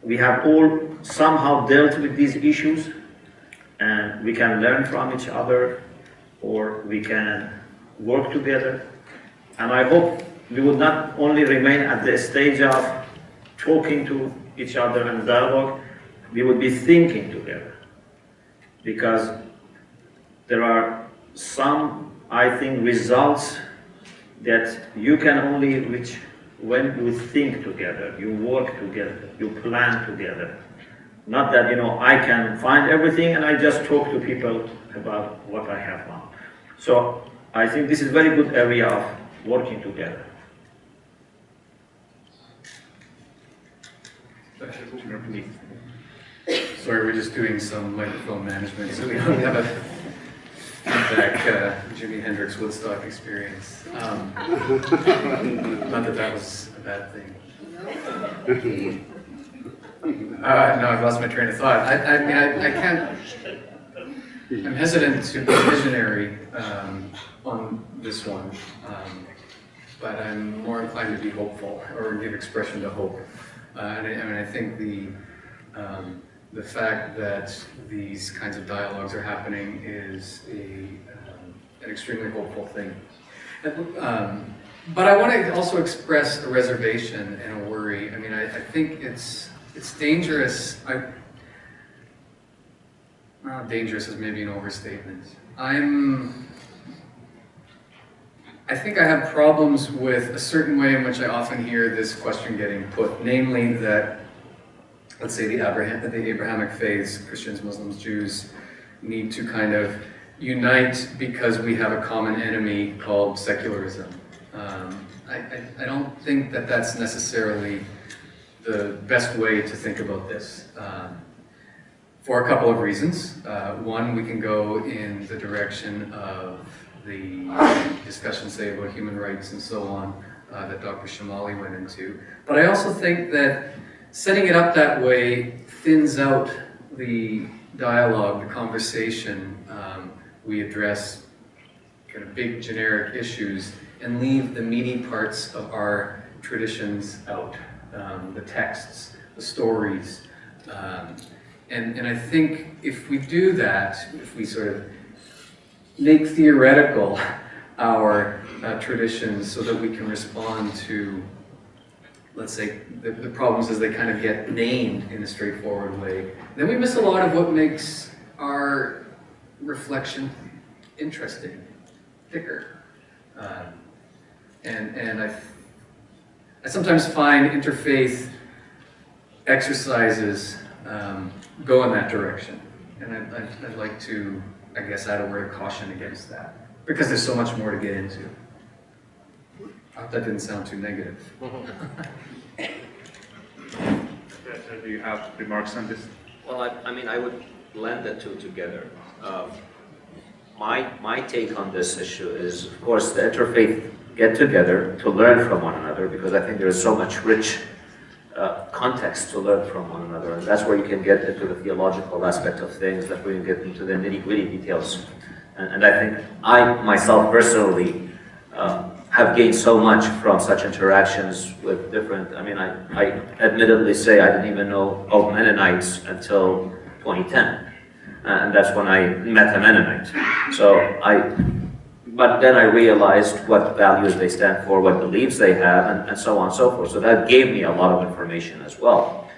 we have all somehow dealt with these issues, and we can learn from each other, or we can work together. And I hope we would not only remain at the stage of talking to each other and dialogue, we would be thinking together. Because there are some, I think, results that you can only reach when you think together, you work together, you plan together. Not that, I can find everything and I just talk to people about what I have found. So I think this is a very good area of working together. Sorry, we're just doing some microphone management, so we don't have a feedback Jimi Hendrix Woodstock experience. Not that that was a bad thing. No, I've lost my train of thought. I mean, I can't. I'm hesitant to be visionary on this one, but I'm more inclined to be hopeful or give expression to hope. I think the fact that these kinds of dialogues are happening is an extremely hopeful thing. But I want to also express a reservation and a worry. I mean, I think it's dangerous. Dangerous is maybe an overstatement. I think I have problems with a certain way in which I often hear this question getting put, namely that, let's say, the Abrahamic faiths, Christians, Muslims, Jews, need to kind of unite because we have a common enemy called secularism. I don't think that that's necessarily the best way to think about this, for a couple of reasons. One, we can go in the direction of the discussion, say, about human rights and so on, that Dr. Shomali went into. But I also think that setting it up that way thins out the dialogue, the conversation. We address kind of big generic issues and leave the meaty parts of our traditions out, the texts, the stories. And I think if we do that, if we sort of make theoretical our traditions so that we can respond to, let's say, the problems as they kind of get named in a straightforward way, then we miss a lot of what makes our reflection interesting, thicker. And I sometimes find interfaith exercises go in that direction. And I'd like to, I guess, add a word of caution against that, because there's so much more to get into. I hope that didn't sound too negative. Do you have remarks on this? Well, I mean, I would blend the two together. My take on this issue is, of course, the interfaith get together to learn from one another, because I think there is so much rich context to learn from one another, and that's where you can get into the theological aspect of things, that we can get into the nitty-gritty details. And I think I, myself personally, have gained so much from such interactions with different, I mean, I admittedly say I didn't even know of Mennonites until 2010. And that's when I met a Mennonite. But then I realized what values they stand for, what beliefs they have, and so on and so forth. So that gave me a lot of information as well.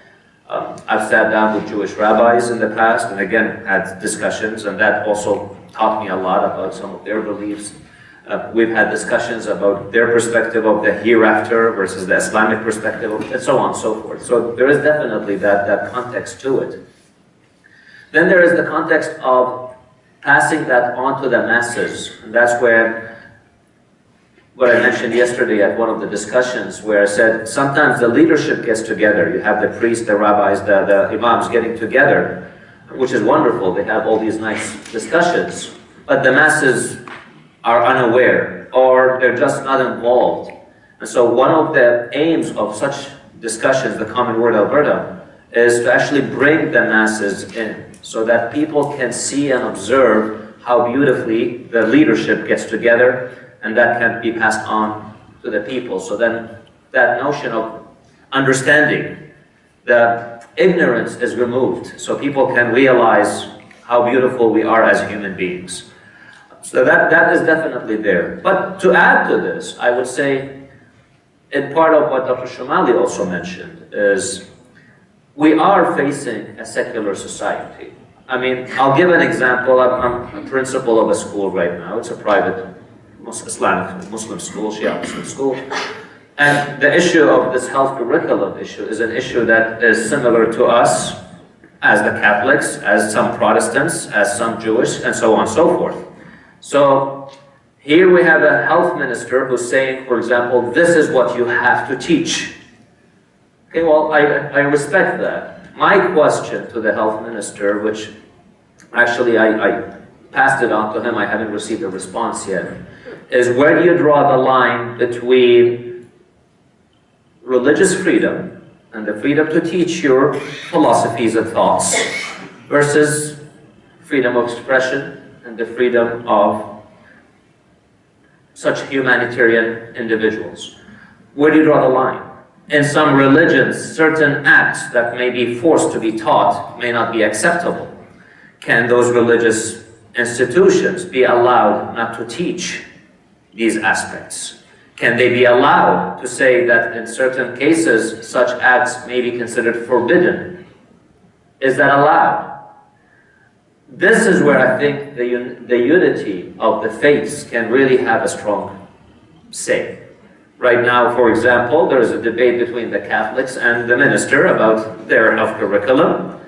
I've sat down with Jewish rabbis in the past, and again, had discussions, and that also taught me a lot about some of their beliefs. We've had discussions about their perspective of the hereafter versus the Islamic perspective, and so on and so forth. So there is definitely that context to it. Then there is the context of passing that on to the masses. And that's where, what I mentioned yesterday at one of the discussions, where I said sometimes the leadership gets together. You have the priests, the rabbis, the imams getting together, which is wonderful. They have all these nice discussions, but the masses are unaware, or they're just not involved. And so one of the aims of such discussions, the Common Word Alberta, is to actually bring the masses in, so that people can see and observe how beautifully the leadership gets together, and that can be passed on to the people. So then that notion of understanding, the ignorance is removed, so people can realize how beautiful we are as human beings. So that is definitely there. But to add to this, I would say, and part of what Dr. Shomali also mentioned is we are facing a secular society. I mean, I'll give an example. I'm a principal of a school right now. It's a private Islamic Muslim school, Shia Muslim school. And the issue of this health curriculum issue is an issue that is similar to us as the Catholics, as some Protestants, as some Jewish, and so on and so forth. So here we have a health minister who's saying, for example, this is what you have to teach. Okay, well, I respect that. My question to the health minister, which actually I passed it on to him, I haven't received a response yet, is where do you draw the line between religious freedom and the freedom to teach your philosophies and thoughts versus freedom of expression and the freedom of such humanitarian individuals? Where do you draw the line? In some religions, certain acts that may be forced to be taught may not be acceptable. Can those religious institutions be allowed not to teach these aspects? Can they be allowed to say that in certain cases such acts may be considered forbidden? Is that allowed? This is where I think the unity of the faiths can really have a strong say. Right now, for example, there is a debate between the Catholics and the minister about their health curriculum.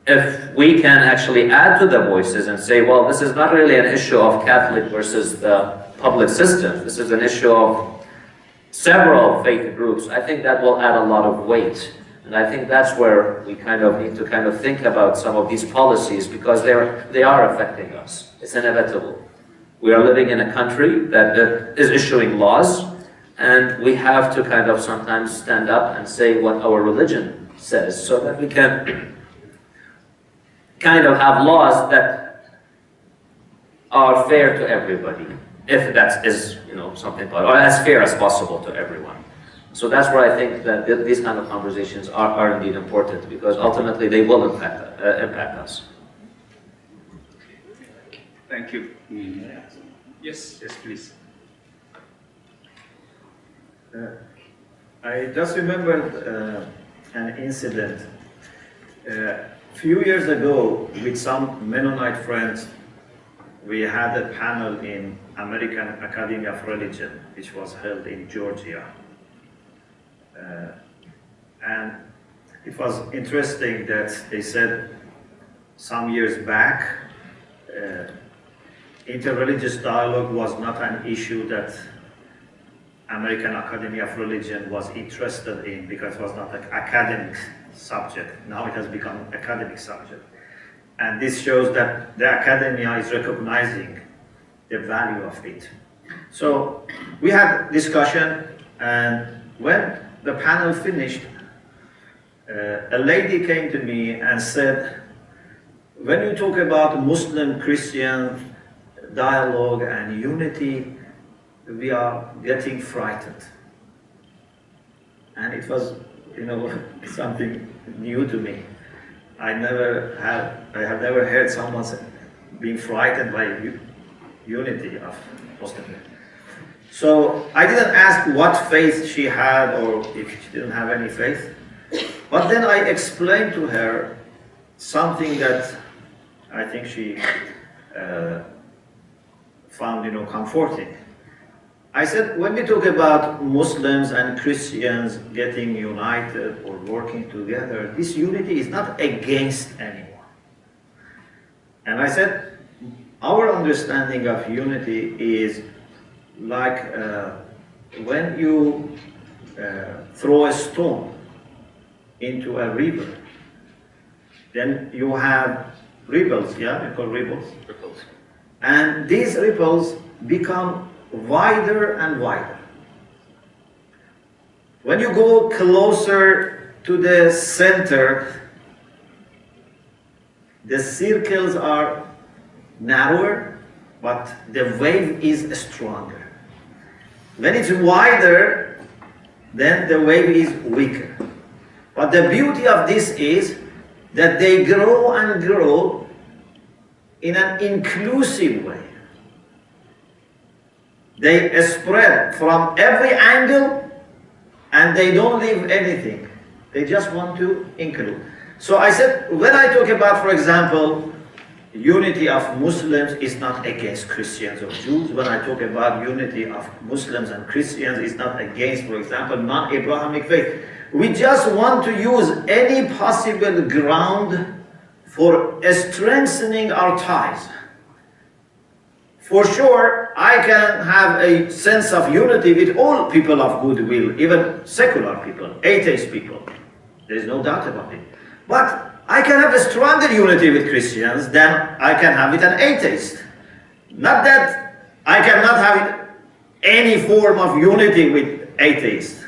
If we can actually add to the voices and say, well, this is not really an issue of Catholic versus the public system, this is an issue of several faith groups, I think that will add a lot of weight. And I think that's where we kind of need to think about some of these policies, because they are affecting us. It's inevitable. We are living in a country that is issuing laws, and we have to kind of sometimes stand up and say what our religion says, so that we can kind of have laws that are fair to everybody, if that is, something, or as fair as possible to everyone. So that's where I think that these kind of conversations are indeed important, because ultimately they will impact us. Thank you. Yes, please. I just remembered an incident. A few years ago, with some Mennonite friends, we had a panel in American Academy of Religion, which was held in Georgia. And it was interesting that they said some years back, interreligious dialogue was not an issue that American Academy of Religion was interested in, because it was not an academic subject. Now it has become an academic subject. And this shows that the academia is recognizing the value of it. So we had discussion, and when the panel finished, a lady came to me and said, when you talk about Muslim-Christian dialogue and unity, we are getting frightened. And it was, something new to me. I have never heard someone being frightened by unity of Muslims. So I didn't ask what faith she had, or if she didn't have any faith. But then I explained to her something that I think she found, comforting. I said, when we talk about Muslims and Christians getting united or working together, this unity is not against anyone. And I said, our understanding of unity is like when you throw a stone into a river, then you have ripples, yeah, we call ripples. And these ripples become wider and wider. When you go closer to the center, the circles are narrower, but the wave is stronger. When it's wider, then the wave is weaker. But the beauty of this is that they grow and grow in an inclusive way. They spread from every angle and they don't leave anything. They just want to include. So I said, when I talk about, for example, unity of Muslims is not against Christians or Jews. When I talk about unity of Muslims and Christians, it's not against, for example, non-Abrahamic faith. We just want to use any possible ground for strengthening our ties. For sure, I can have a sense of unity with all people of goodwill, even secular people, atheist people. There is no doubt about it. But I can have a stronger unity with Christians than I can have with an atheist. Not that I cannot have any form of unity with atheists,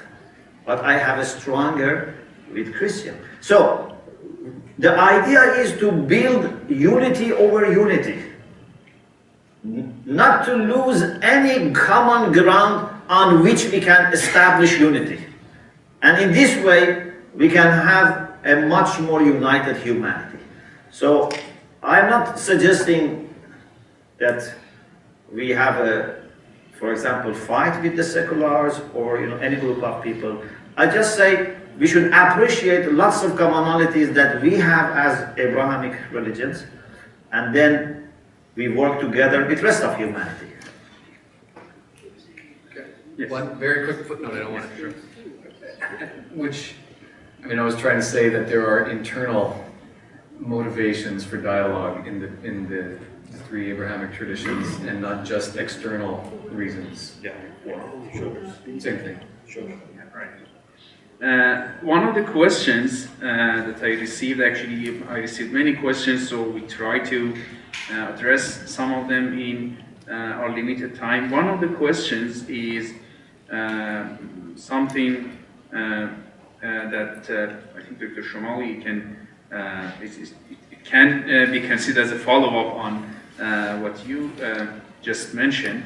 but I have a stronger with Christians. So the idea is to build unity over unity. Not to lose any common ground on which we can establish unity. And in this way, we can have a much more united humanity. So I'm not suggesting that we have a, for example, fight with the seculars or any group of people. I just say we should appreciate lots of commonalities that we have as Abrahamic religions, and then we work together with the rest of humanity. Okay. Yes. One very quick footnote, I don't want to which, I mean, I was trying to say that there are internal motivations for dialogue in the three Abrahamic traditions and not just external reasons. Yeah, sure. Same thing. Sure. Yeah, right. One of the questions that I received, actually, I received many questions, so we try to address some of them in our limited time. One of the questions is something that I think Dr. Shomali can be considered as a follow-up on what you just mentioned.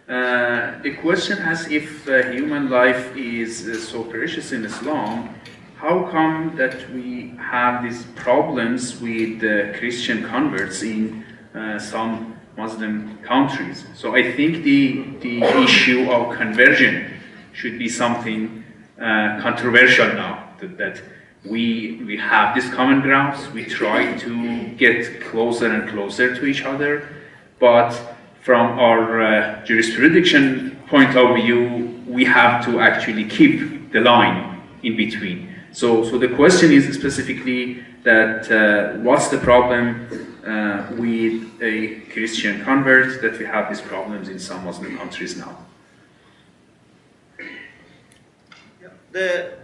The question asks, if human life is so precious in Islam, how come that we have these problems with Christian converts in some Muslim countries? So I think the issue of conversion should be something controversial now, that we have these common grounds, we try to get closer and closer to each other, but from our jurisprudence point of view, we have to actually keep the line in between. So the question is specifically that what's the problem with a Christian convert, that we have these problems in some Muslim countries now? The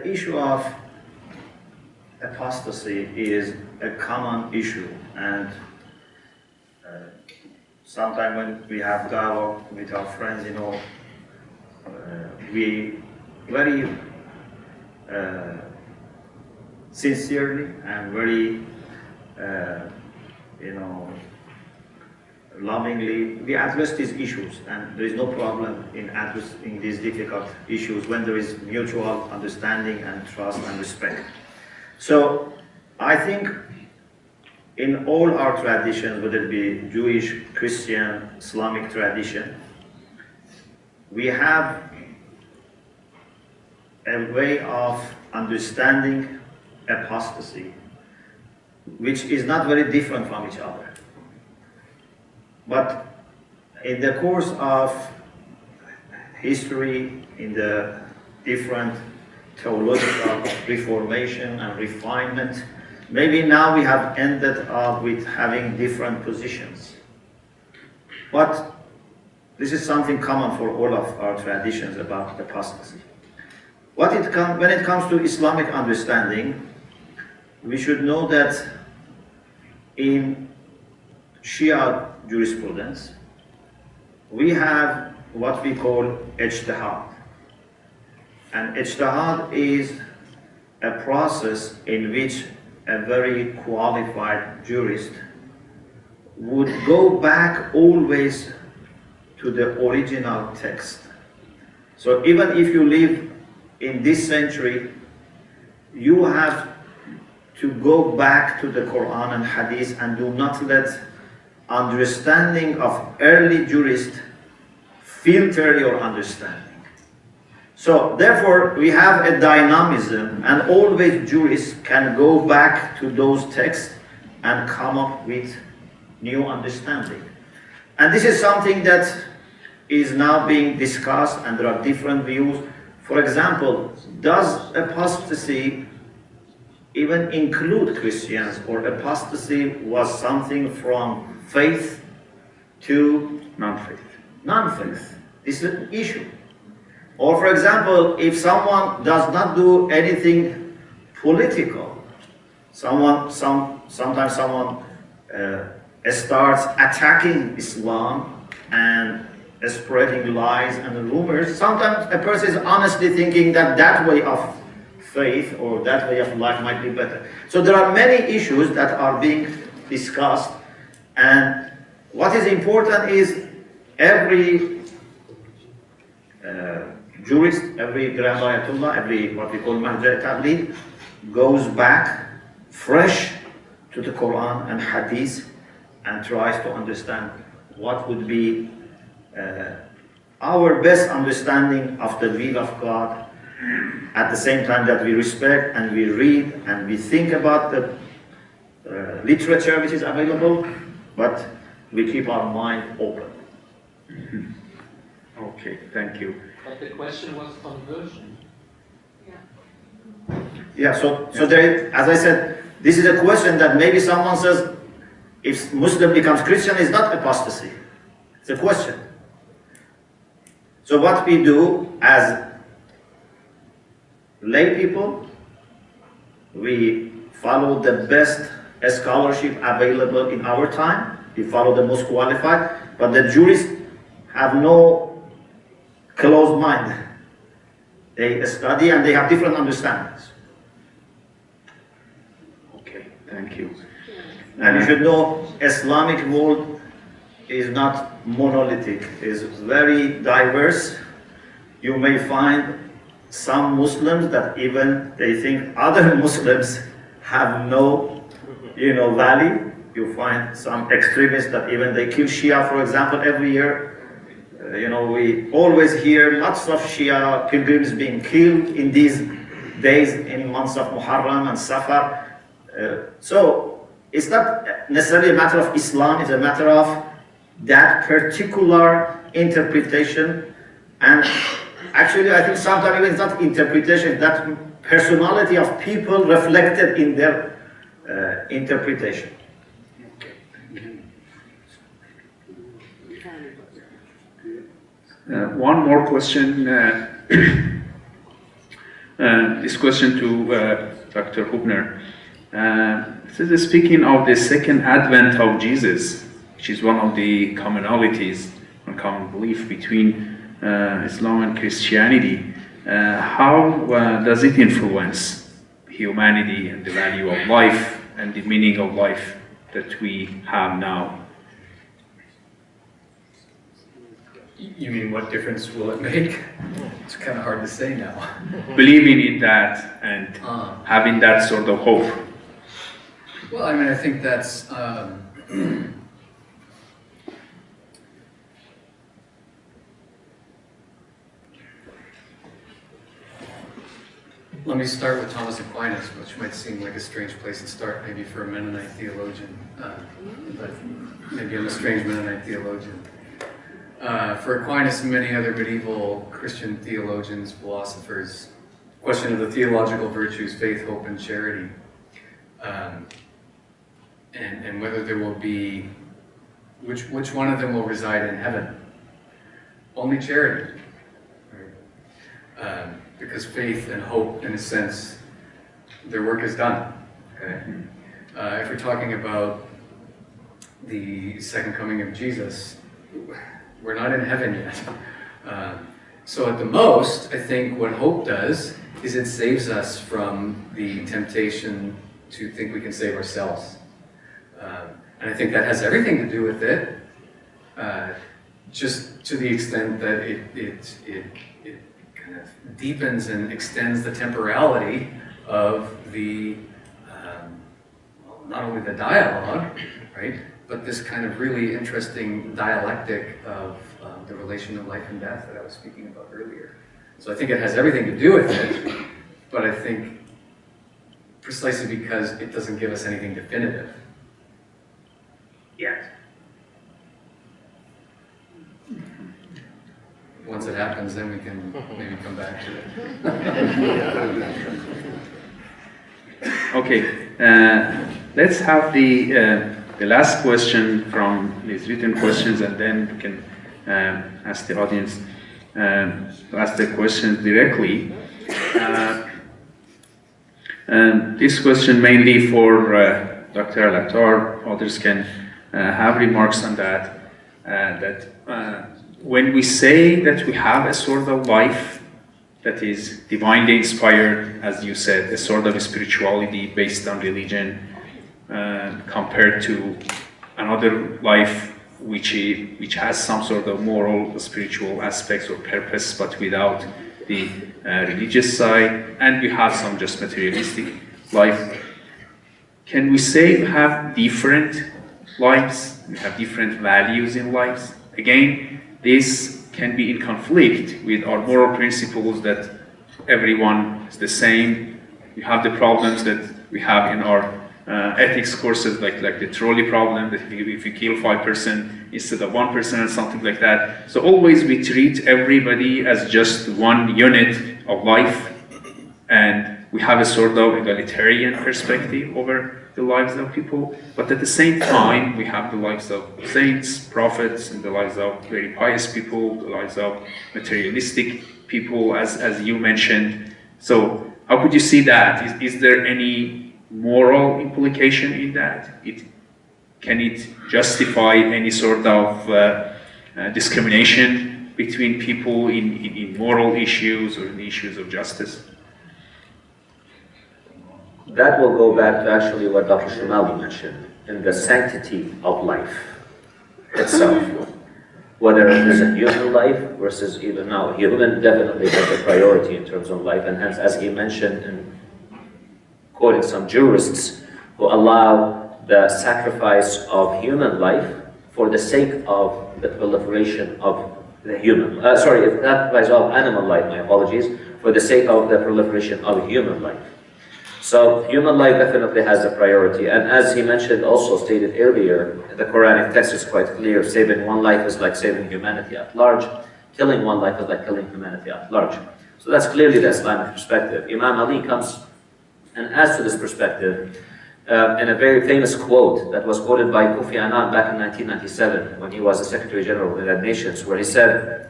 issue of apostasy is a common issue, and sometimes when we have dialogue with our friends, we very sincerely and very lovingly we address these issues, and there is no problem in addressing these difficult issues when there is mutual understanding and trust and respect. So I think in all our traditions, whether it be Jewish, Christian, Islamic tradition, we have a way of understanding apostasy which is not very different from each other. But in the course of history, in the different theological reformation and refinement, maybe now we have ended up with having different positions. But this is something common for all of our traditions about apostasy. When it comes to Islamic understanding, we should know that in Shia jurisprudence, we have what we call ijtihad. And ijtihad is a process in which a very qualified jurist would go back always to the original text. So even if you live in this century, you have to go back to the Quran and Hadith and do not let understanding of early jurists filter your understanding. So therefore we have a dynamism, and always jurists can go back to those texts and come up with new understanding. And this is something that is now being discussed, and there are different views. For example, does apostasy even include Christians, or apostasy was something from faith to Non-faith. non-faith? This is an issue. Or for example, if someone does not do anything political, sometimes someone starts attacking Islam and spreading lies and rumors, sometimes a person is honestly thinking that that way of faith or that way of life might be better. So there are many issues that are being discussed, and what is important is every jurist, every Grand Ayatollah, every what we call Mahdi Tabligh goes back fresh to the Quran and Hadith and tries to understand what would be our best understanding of the will of God, at the same time that we respect and we read and we think about the literature which is available, but we keep our mind open. Okay, thank you. But the question was conversion. Yeah, so there, as I said, this is a question that maybe someone says, if Muslim becomes Christian, is not apostasy. It's a question. So what we do as lay people, we follow the best scholarship available in our time. We follow the most qualified, but the jurists have no closed mind. They study and they have different understandings. Okay, thank you. And you should know, Islamic world is not monolithic, it's very diverse. You may find some Muslims that even they think other Muslims have no, value. You find some extremists that even they kill Shia, for example, every year. We always hear lots of Shia pilgrims being killed in these days, in months of Muharram and Safar. So it's not necessarily a matter of Islam, it's a matter of that particular interpretation. And actually, I think sometimes even it's not interpretation, that personality of people reflected in their interpretation. One more question. This question to Dr. Hubner. This is speaking of the second advent of Jesus, which is one of the commonalities and common belief between Islam and Christianity. How does it influence humanity and the value of life and the meaning of life that we have now? You mean what difference will it make? It's kind of hard to say now. Believing in that and having that sort of hope. Well, I mean, I think that's let me start with Thomas Aquinas, which might seem like a strange place to start, maybe for a Mennonite theologian, but maybe I'm a strange Mennonite theologian. For Aquinas and many other medieval Christian theologians, philosophers, question of the theological virtues, faith, hope, and charity, and whether there will be, which one of them will reside in heaven? Only charity, right? Because faith and hope, in a sense, their work is done. Okay? If we're talking about the second coming of Jesus, we're not in heaven yet. So at the most, I think what hope does is it saves us from the temptation to think we can save ourselves. And I think that has everything to do with it, just to the extent that it kind of deepens and extends the temporality of the, not only the dialogue, right, but this kind of really interesting dialectic of the relation of life and death that I was speaking about earlier. So I think it has everything to do with it, but I think precisely because it doesn't give us anything definitive yet. Once it happens, then we can maybe come back to it. Okay, let's have the last question from these written questions, and then we can ask the audience to ask the questions directly. This question mainly for Dr. Al-Attar. Others can have remarks on that. When we say that we have a sort of life that is divinely inspired, as you said, a sort of spirituality based on religion, compared to another life which has some sort of moral, spiritual aspects or purpose, but without the religious side, and we have some just materialistic life. Can we say we have different lives, we have different values in lives? Again, this can be in conflict with our moral principles that everyone is the same. You have the problems that we have in our ethics courses, like the trolley problem, that if you kill 5% instead of 1% or something like that. So always we treat everybody as just one unit of life, and we have a sort of egalitarian perspective over the lives of people, but at the same time we have the lives of saints, prophets, and the lives of very pious people, the lives of materialistic people, as you mentioned. So how could you see that? Is there any moral implication in that? Can it justify any sort of discrimination between people in moral issues or in issues of justice? That will go back to actually what Dr. Shomali mentioned, in the sanctity of life itself. Whether it is a human life versus even now, human definitely has a priority in terms of life, and hence, as he mentioned, in quoting some jurists who allow the sacrifice of human life for the sake of the proliferation of the human, sacrifice of animal life, my apologies, for the sake of the proliferation of human life. So human life definitely has a priority, and as he mentioned, also stated earlier, the Quranic text is quite clear. Saving one life is like saving humanity at large. Killing one life is like killing humanity at large. So that's clearly the Islamic perspective. Imam Ali comes and adds to this perspective in a very famous quote that was quoted by Kofi Annan back in 1997 when he was the Secretary General of the United Nations, where he said,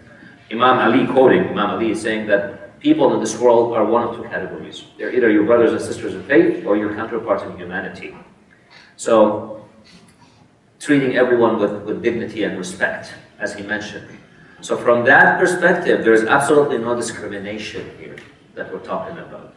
Imam Ali, quoting Imam Ali, saying that people in this world are one of two categories. They're either your brothers and sisters in faith or your counterparts in humanity. So, treating everyone with dignity and respect, as he mentioned. So from that perspective, there is absolutely no discrimination here that we're talking about.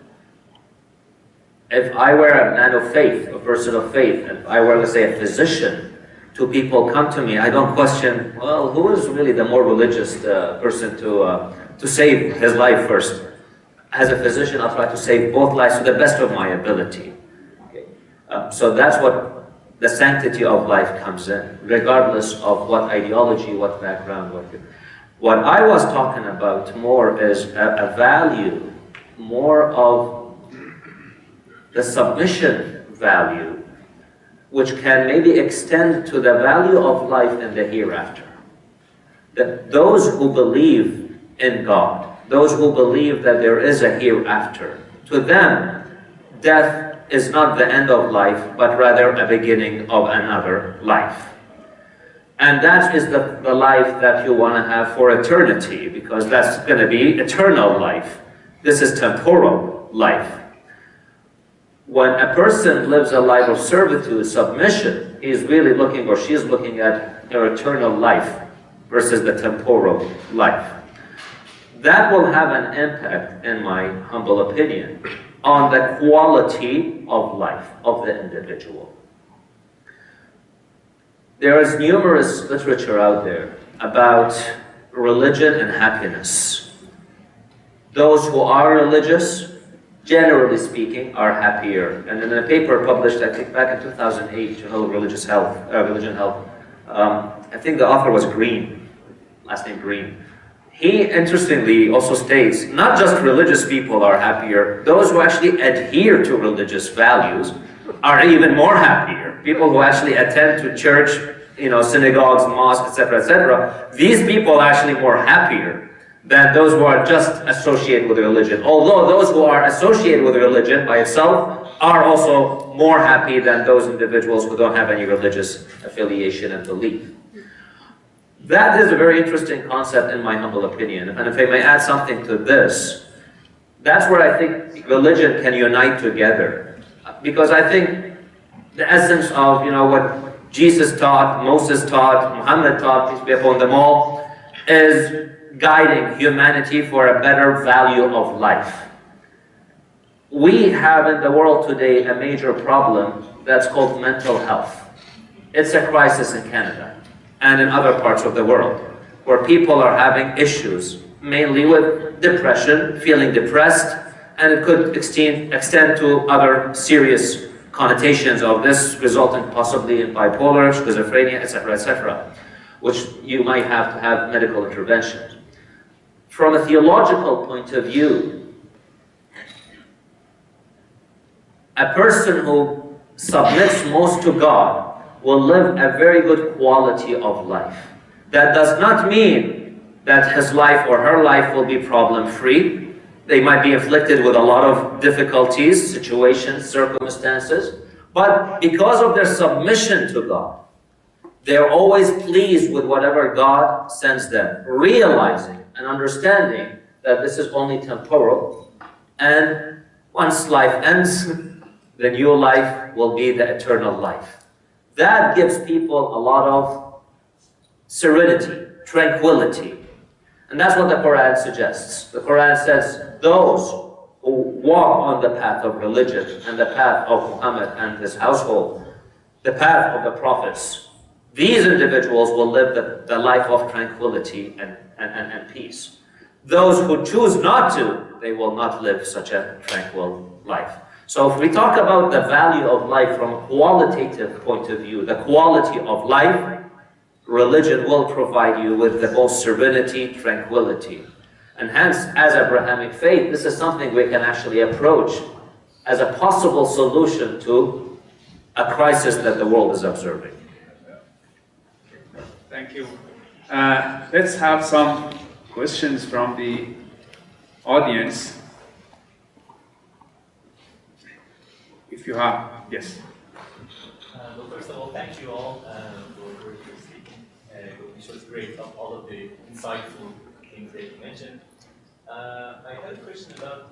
If I were a man of faith, a person of faith, and if I were, let's say, a physician, two people come to me, I don't question, well, who is really the more religious person to save his life first. As a physician, I'll try to save both lives to the best of my ability. Okay. So that's what the sanctity of life comes in, regardless of what ideology, what background, what I was talking about more is a value, more of the submission value, which can maybe extend to the value of life in the hereafter. That those who believe in God, those who believe that there is a hereafter, to them, death is not the end of life, but rather a beginning of another life. And that is the life that you want to have for eternity, because that's going to be eternal life. This is temporal life. When a person lives a life of servitude, submission, he's really looking, or she's looking at her eternal life versus the temporal life. That will have an impact, in my humble opinion, on the quality of life of the individual. There is numerous literature out there about religion and happiness. Those who are religious generally speaking, are happier. And in a paper published, I think, back in 2008, Journal of Religion Health, I think the author was Green, last name Green. He interestingly also states, not just religious people are happier, those who actually adhere to religious values are even more happier. People who actually attend to church, synagogues, mosques, etc., these people are actually more happier than those who are just associated with religion. Although those who are associated with religion by itself are also more happy than those individuals who don't have any religious affiliation and belief. That is a very interesting concept in my humble opinion. And if I may add something to this, that's where I think religion can unite together. Because I think the essence of what Jesus taught, Moses taught, Muhammad taught, peace be upon them all, is guiding humanity for a better value of life. We have in the world today a major problem that's called mental health. It's a crisis in Canada and in other parts of the world, where people are having issues, mainly with depression, feeling depressed, and it could extend to other serious connotations of this, resulting possibly in bipolar, schizophrenia, etc., which you might have to have medical intervention. From a theological point of view, a person who submits most to God will live a very good quality of life. That does not mean that his life or her life will be problem-free. They might be afflicted with a lot of difficulties, situations, circumstances, but because of their submission to God, they're always pleased with whatever God sends them, realizing and understanding that this is only temporal, and once life ends, the new life will be the eternal life. That gives people a lot of serenity, tranquility. And that's what the Quran suggests. The Quran says those who walk on the path of religion and the path of Muhammad and his household, the path of the prophets, these individuals will live the life of tranquility and peace. Those who choose not to, they will not live such a tranquil life. So if we talk about the value of life from a qualitative point of view, the quality of life, religion will provide you with the most serenity, tranquility. And hence, as Abrahamic faith, this is something we can actually approach as a possible solution to a crisis that the world is observing. Thank you. Let's have some questions from the audience. If you have, yes. Well, first of all, thank you all for speaking, which was great, of all of the insightful things that you mentioned. I had a question about,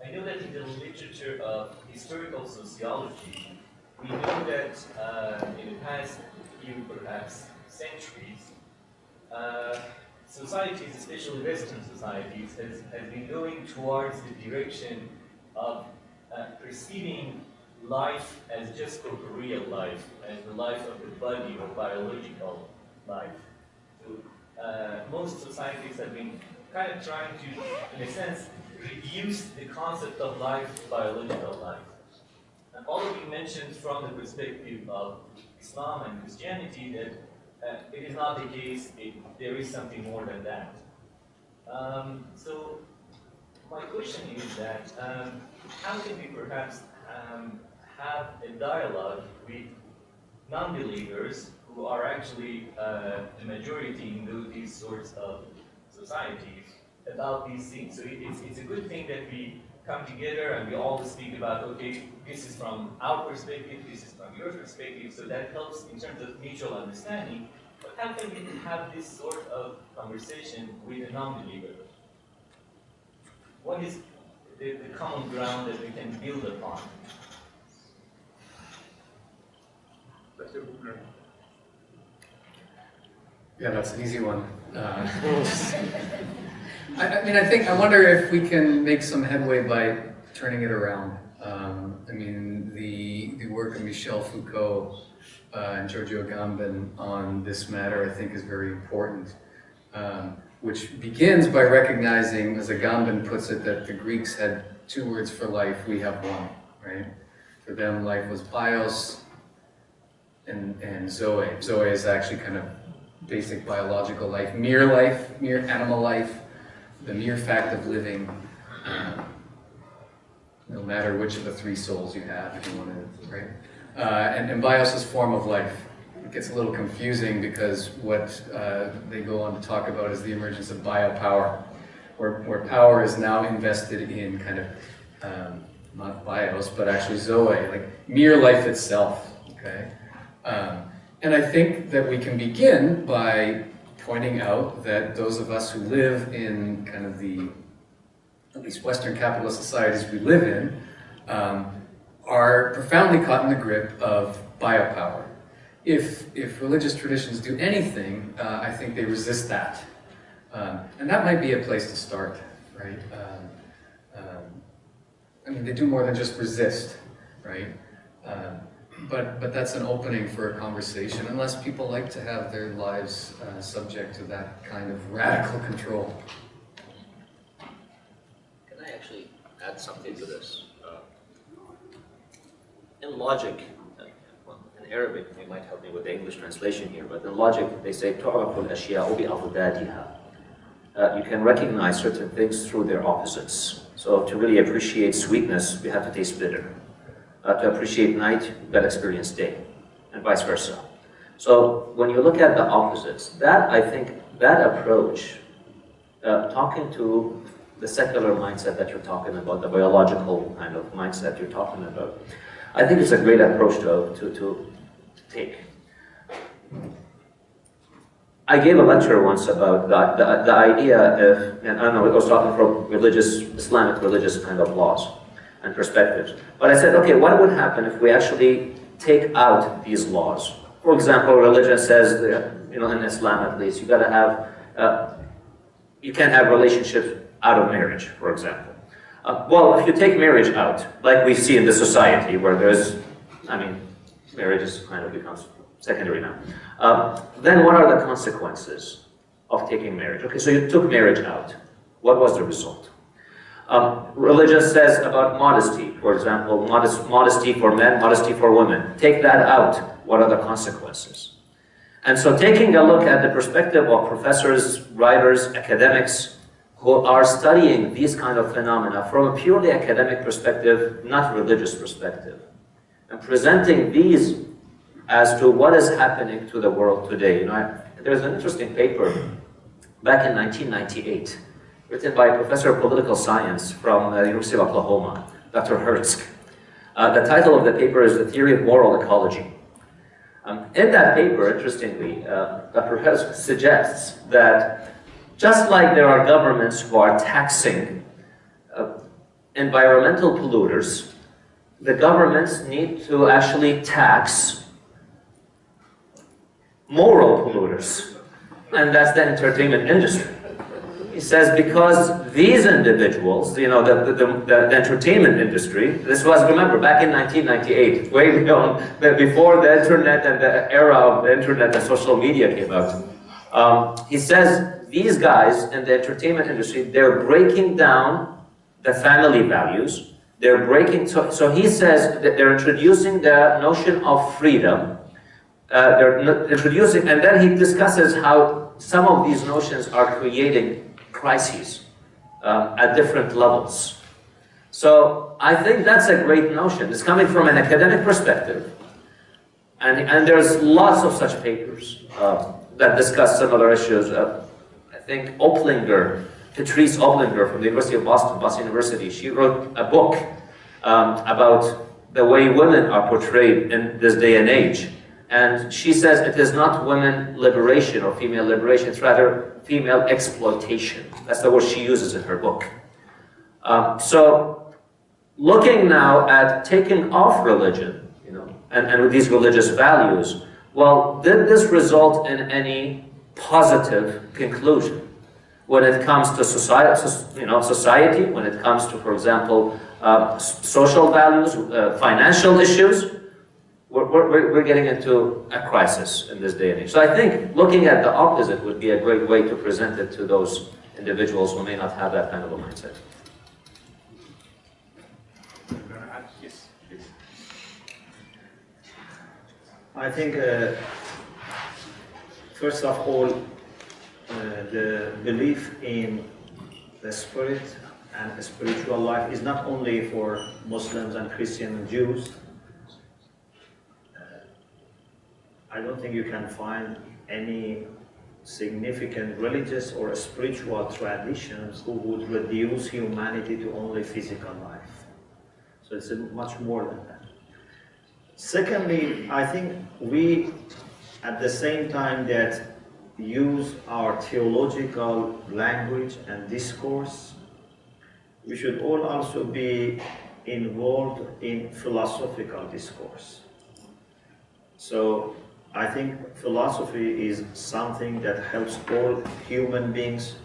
I know that in the literature of historical sociology, we know that in the past few, perhaps, centuries, societies, especially Western societies, has been going towards the direction of perceiving life as just corporeal life, as the life of the body or biological life. So, most societies have been kind of trying to, in a sense, reduce the concept of life to biological life. And all of you mentioned from the perspective of Islam and Christianity that it is not the case, there is something more than that. So, my question is that, how can we perhaps have a dialogue with non-believers who are actually the majority in these sorts of societies about these things? So it's a good thing that we come together and we all speak about, okay, this is from our perspective, this is from your perspective, so that helps in terms of mutual understanding. But how can we have this sort of conversation with a non-believer? What is the common ground that we can build upon? Yeah, that's an easy one. I wonder if we can make some headway by turning it around. The work of Michel Foucault and Giorgio Agamben on this matter, I think, is very important, which begins by recognizing, as Agamben puts it, that the Greeks had two words for life, we have one, right? For them, life was bios and zoe. Zoe is actually kind of basic biological life, mere animal life, the mere fact of living, no matter which of the three souls you have, if you want to, right? And bios is form of life. It gets a little confusing because what they go on to talk about is the emergence of biopower, where power is now invested in kind of, not bios, but actually zoe, like mere life itself, okay? And I think that we can begin by pointing out that those of us who live in kind of the, at least Western capitalist societies we live in, are profoundly caught in the grip of biopower. If religious traditions do anything, I think they resist that. And that might be a place to start, right? I mean, they do more than just resist, right? But that's an opening for a conversation, unless people like to have their lives subject to that kind of radical control. Can I actually add something to this? In logic, well, in Arabic, you might help me with the English translation here, but in logic, they say, تُعْرَفُ الْأَشْيَاءُ بِأَضْدَادِهَا. You can recognize certain things through their opposites. So to really appreciate sweetness, we have to taste bitter. To appreciate night, you've got to experience day, and vice versa. So when you look at the opposites, that I think, that approach, talking to the secular mindset that you're talking about, the biological kind of mindset you're talking about, I think it's a great approach to take. I gave a lecture once about the idea of, and I don't know, I was talking from Islamic religious kind of laws and perspectives. But I said, okay, what would happen if we actually take out these laws? For example, religion says, you know, in Islam at least, you got to have, you can't have relationships out of marriage, for example. Well, if you take marriage out, like we see in the society where there's, I mean, marriage is kind of becomes secondary now. Then what are the consequences of taking marriage? Okay, so you took marriage out. What was the result? Religion says about modesty, for example, modesty for men, modesty for women. Take that out. What are the consequences? And so taking a look at the perspective of professors, writers, academics who are studying these kind of phenomena from a purely academic perspective, not religious perspective, and presenting these as to what is happening to the world today. You know, there's an interesting paper back in 1998, written by a professor of political science from the University of Oklahoma, Dr. Hertzk. The title of the paper is The Theory of Moral Ecology. In that paper, interestingly, Dr. Hertzk suggests that just like there are governments who are taxing environmental polluters, the governments need to actually tax moral polluters, and that's the entertainment industry. He says because these individuals, you know, the entertainment industry, this was, remember, back in 1998, way beyond, before the internet and the era of the internet and social media came out. He says these guys in the entertainment industry, they're breaking down the family values. They're breaking, so he says that they're introducing the notion of freedom. They're introducing, and then he discusses how some of these notions are creating crises at different levels. So I think that's a great notion. It's coming from an academic perspective. And there's lots of such papers that discuss similar issues. I think Patrice Oplinger from the University of Boston University, she wrote a book about the way women are portrayed in this day and age. And she says it is not women liberation or female liberation, it's rather female exploitation. That's the word she uses in her book. So looking now at taking off religion, you know, and with these religious values, well, did this result in any positive conclusion when it comes to society, when it comes to, for example, social values, financial issues? We're getting into a crisis in this day and age. So I think looking at the opposite would be a great way to present it to those individuals who may not have that kind of a mindset. I think, first of all, the belief in the spirit and the spiritual life is not only for Muslims and Christians and Jews. I don't think you can find any significant religious or spiritual traditions who would reduce humanity to only physical life. So it's much more than that. Secondly, I think we, at the same time that use our theological language and discourse, we should all also be involved in philosophical discourse. So I think philosophy is something that helps all human beings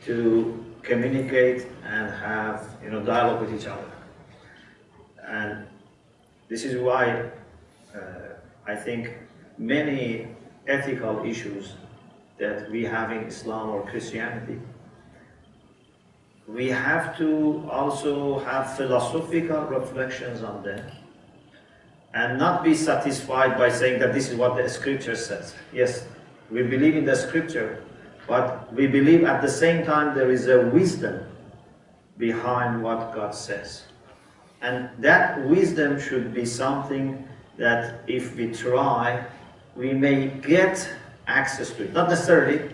to communicate and have, dialogue with each other. And this is why I think many ethical issues that we have in Islam or Christianity, we have to also have philosophical reflections on them and not be satisfied by saying that this is what the scripture says. Yes, we believe in the scripture, but we believe at the same time there is a wisdom behind what God says. And that wisdom should be something that if we try, we may get access to it. Not necessarily,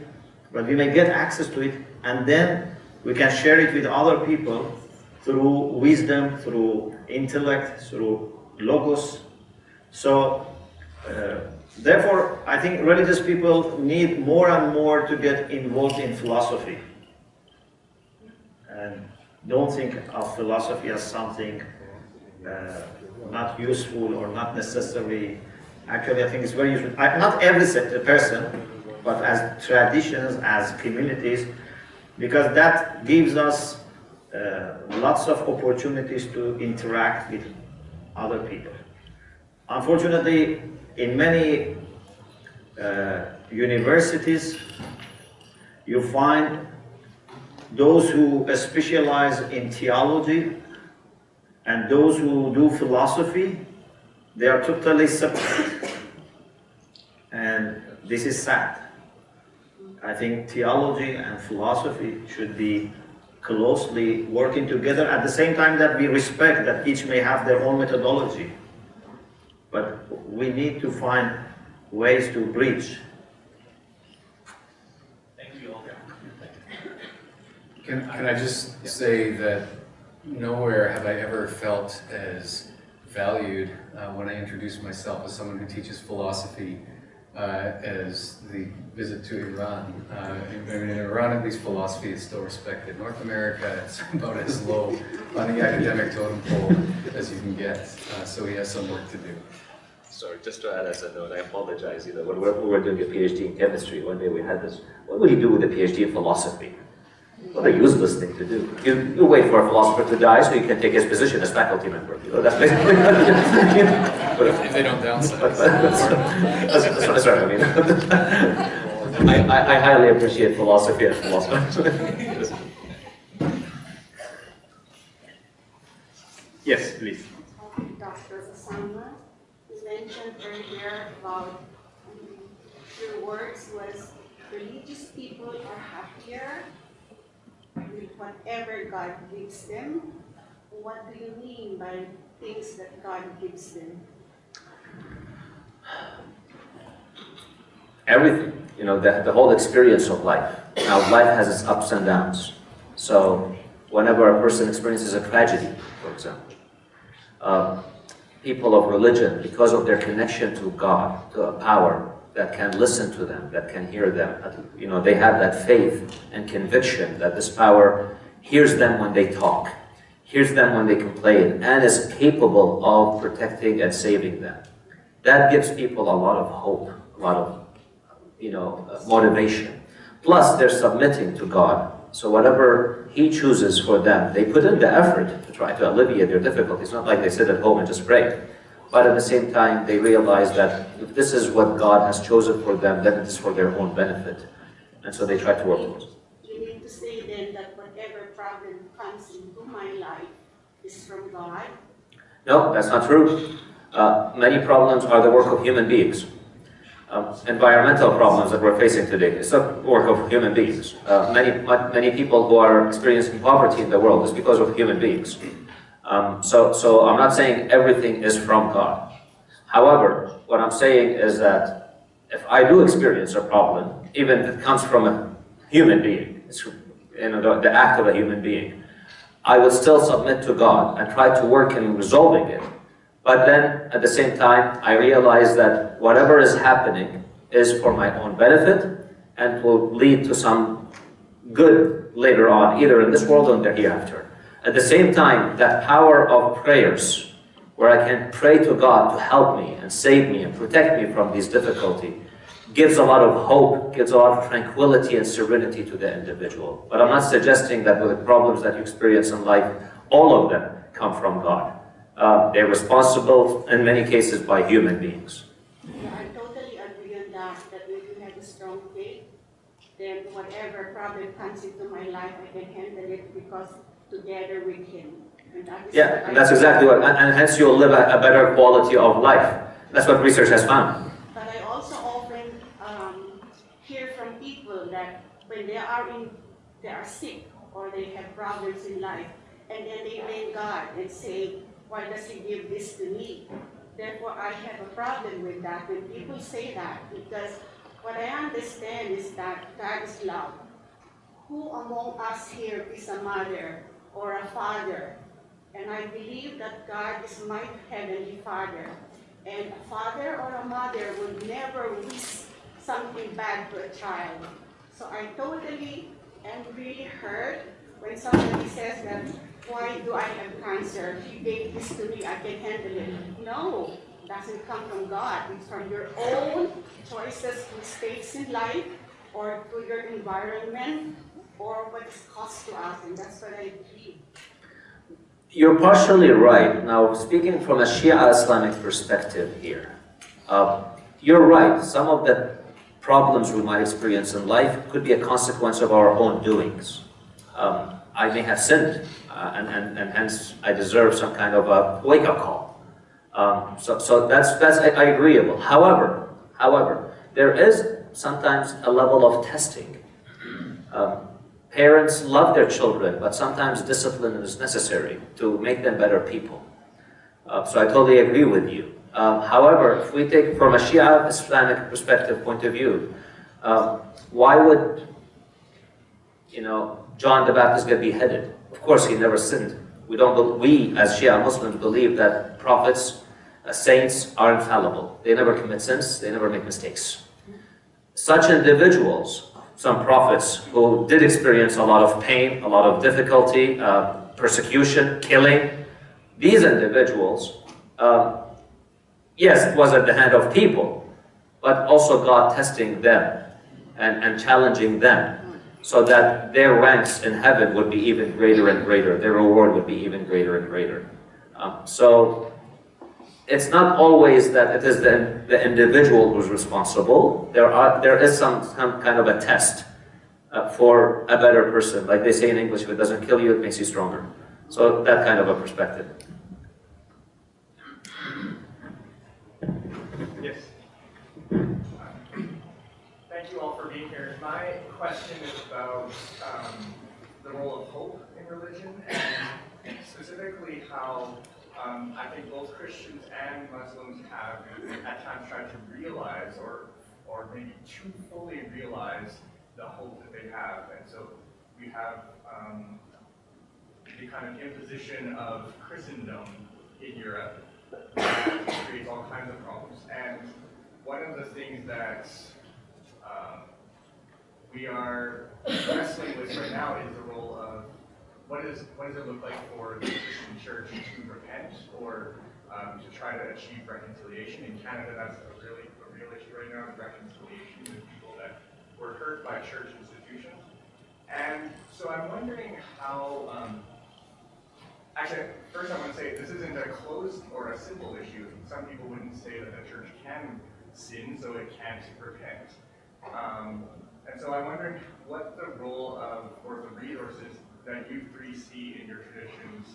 but we may get access to it, and then we can share it with other people through wisdom, through intellect, through logos. So, therefore, I think religious people need more and more to get involved in philosophy. And don't think of philosophy as something not useful or not necessary. Actually, I think it's very useful. Not every person, but as traditions, as communities, because that gives us lots of opportunities to interact with other people. Unfortunately, in many universities, you find those who specialize in theology and those who do philosophy, they are totally separate. And this is sad. I think theology and philosophy should be closely working together at the same time that we respect that each may have their own methodology. But we need to find ways to bridge. Thank you all. Can I just say that nowhere have I ever felt as valued when I introduce myself as someone who teaches philosophy as the visit to Iran. In Iran, at least, philosophy is still respected. North America, it's about as low on the academic totem pole as you can get. So he has some work to do. Sorry, just to add as a note, I apologize. When we were doing a PhD in chemistry, one day we had this, what would you do with a PhD in philosophy? What a useless thing to do. You wait for a philosopher to die so you can take his position as faculty member. That's basically if they don't downsize. That's right, I mean. I highly appreciate philosophy and philosophers. Yes, please. Dr. Osama, you mentioned earlier about your words was religious people are happier with whatever God gives them. What do you mean by things that God gives them? Everything, the whole experience of life. Now, life has its ups and downs. So, whenever a person experiences a tragedy, for example, people of religion, because of their connection to God, to a power that can listen to them, that can hear them, they have that faith and conviction that this power hears them when they talk, hears them when they complain, and is capable of protecting and saving them. That gives people a lot of hope, a lot of motivation. Plus, they're submitting to God. So whatever He chooses for them, they put in the effort to try to alleviate their difficulties. It's not like they sit at home and just pray. But at the same time, they realize that if this is what God has chosen for them, then it is for their own benefit. And so they try to work towards it. You need to say then that whatever problem comes into my life is from God? No, that's not true. Many problems are the work of human beings. Environmental problems that we're facing today is the work of human beings. Many people who are experiencing poverty in the world is because of human beings. So I'm not saying everything is from God. However, what I'm saying is that if I do experience a problem, even if it comes from a human being, it's, the act of a human being, I would still submit to God and try to work in resolving it. But then, at the same time, I realize that whatever is happening is for my own benefit and will lead to some good later on, either in this world or in the hereafter. At the same time, that power of prayers, where I can pray to God to help me and save me and protect me from these difficulties, gives a lot of hope, gives a lot of tranquility and serenity to the individual. But I'm not suggesting that with the problems that you experience in life, all of them come from God. They're responsible, in many cases, by human beings. Yeah, I totally agree on that, that if you have a strong faith, then whatever problem comes into my life, I can handle it because together with Him. And that is and that's exactly what, and hence you'll live a better quality of life. That's what research has found. But I also often hear from people that when they are sick or they have problems in life, and then they blame God and say, why does He give this to me? Therefore, I have a problem with that when people say that, because what I understand is that God is love. Who among us here is a mother or a father? And I believe that God is my heavenly Father. And a father or a mother would never wish something bad to a child. So I totally am really hurt when somebody says that, why do I have cancer? He gave this to me, I can handle it. No, it doesn't come from God. It's from your own choices, mistakes in life, or to your environment, or what is caused to us, and that's what I believe. You're partially right. Now, speaking from a Shia Islamic perspective here, you're right. Some of the problems we might experience in life could be a consequence of our own doings. I may have sinned, and hence I deserve some kind of a wake-up call. So that's agreeable. However, there is sometimes a level of testing. Parents love their children, but sometimes discipline is necessary to make them better people. So I totally agree with you. However, if we take from a Shia Islamic perspective point of view, why would John the Baptist get beheaded? Of course, he never sinned. We as Shia Muslims believe that prophets, saints are infallible. They never commit sins. They never make mistakes. Such individuals, some prophets who did experience a lot of pain, a lot of difficulty, persecution, killing, these individuals, yes, it was at the hand of people, but also God testing them and challenging them so that their ranks in heaven would be even greater and greater, their reward would be even greater and greater. So it's not always that it is the individual who's responsible. There is some kind of a test for a better person. Like they say in English, if it doesn't kill you, it makes you stronger. So that kind of a perspective. Yes. Thank you all for being here. My question is about the role of hope in religion, and specifically how I think both Christians and Muslims have at times tried to realize, or maybe too fully realize, the hope that they have. And so we have the kind of imposition of Christendom in Europe that creates all kinds of problems. And one of the things that we are wrestling with right now is the role of what does it look like for the Christian church to repent or to try to achieve reconciliation. In Canada, that's a real issue right now, is reconciliation with people that were hurt by church institutions. And so I'm wondering how, actually, first I want to say this isn't a closed or a simple issue. Some people wouldn't say that the church can sin, so it can't repent. And so I'm wondering what the role of, or the resources that you three see in your traditions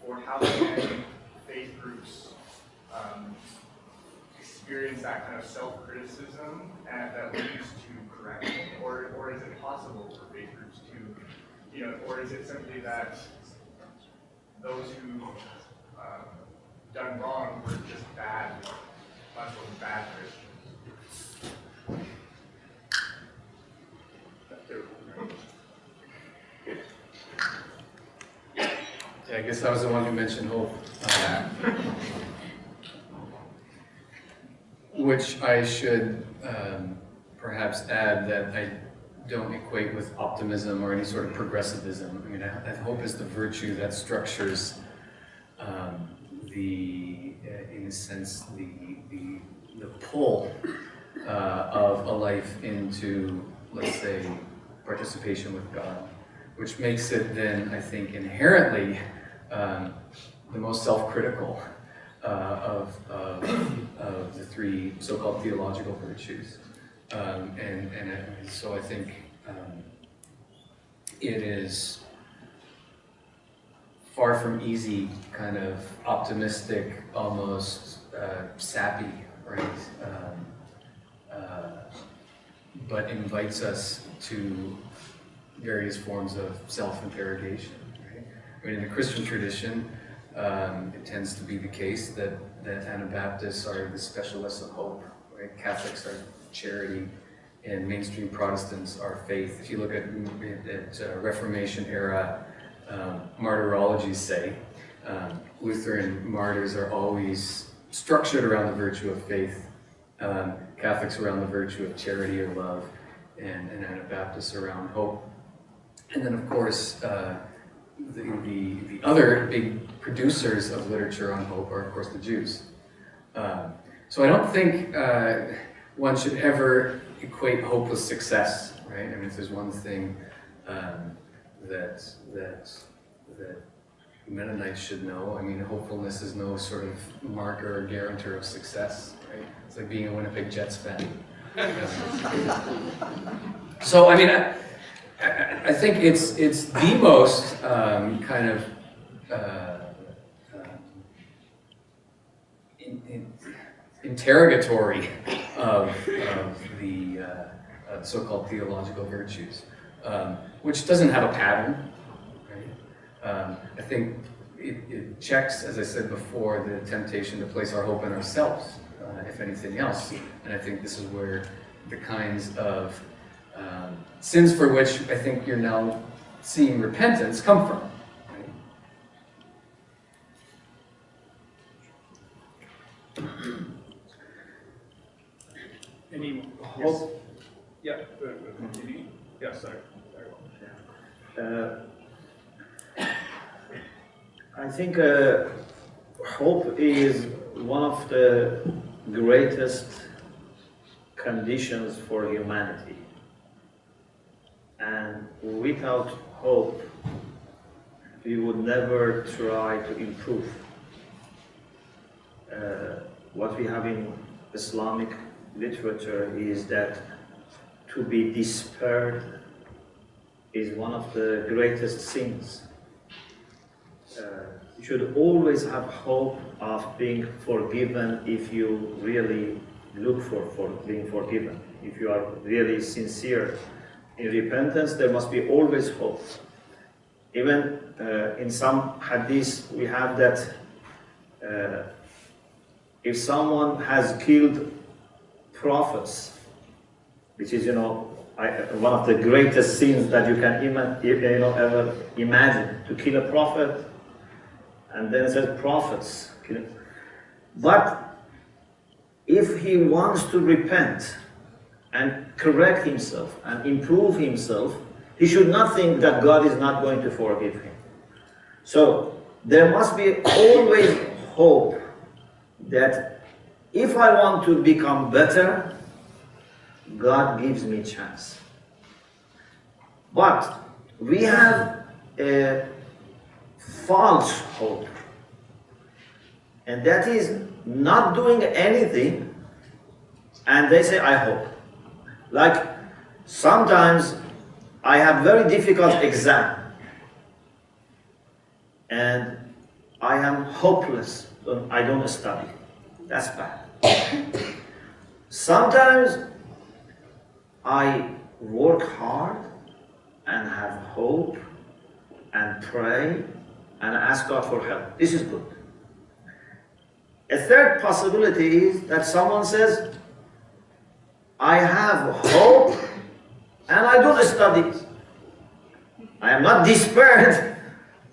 for how can faith groups experience that kind of self-criticism and that leads to correction, or is it possible for faith groups to, or is it simply that those who done wrong were just bad, bunch bad Christians? Yeah, I guess I was the one who mentioned hope. Which I should perhaps add that I don't equate with optimism or any sort of progressivism. I mean, I hope is the virtue that structures in a sense, the pull of a life into, let's say, participation with God, which makes it then, I think, inherently the most self-critical of the three so-called theological virtues. So I think it is far from easy, kind of optimistic, almost sappy, right? But invites us to various forms of self-interrogation. Right? I mean, in the Christian tradition, it tends to be the case that Anabaptists are the specialists of hope, right? Catholics are charity, and mainstream Protestants are faith. If you look at Reformation era martyrologies, say, Lutheran martyrs are always structured around the virtue of faith, Catholics around the virtue of charity or love, and Anabaptists around hope. And then, of course, the other big producers of literature on hope are, of course, the Jews. So I don't think one should ever equate hope with success, right? I mean, if there's one thing that Mennonites should know, I mean, hopefulness is no sort of marker or guarantor of success, right? It's like being a Winnipeg Jets fan. So, I mean, I think it's the most kind of interrogatory of the so-called theological virtues, which doesn't have a pattern, right? I think it checks, as I said before, the temptation to place our hope in ourselves, if anything else. And I think this is where the kinds of sins for which I think you're now seeing repentance come from. Right? Any hope? Yes. Yeah, continue. Yeah, sorry. I think hope is one of the greatest conditions for humanity. And without hope, we would never try to improve. What we have in Islamic literature is that to be despaired is one of the greatest sins. You should always have hope of being forgiven if you really look for being forgiven. If you are really sincere in repentance, there must be always hope. Even in some hadiths, we have that if someone has killed prophets, which is, one of the greatest sins that you can ever imagine, to kill a prophet, and then it says prophets. But if he wants to repent and correct himself and improve himself, he should not think that God is not going to forgive him. So there must be always hope that if I want to become better, God gives me a chance. But we have a false hope, and that is not doing anything, and they say, I hope. Like, sometimes I have very difficult exam, and I am hopeless, I don't study. That's bad. Sometimes I work hard and have hope and pray and ask God for help. This is good. A third possibility is that someone says, I have hope and I do the studies. I am not despaired.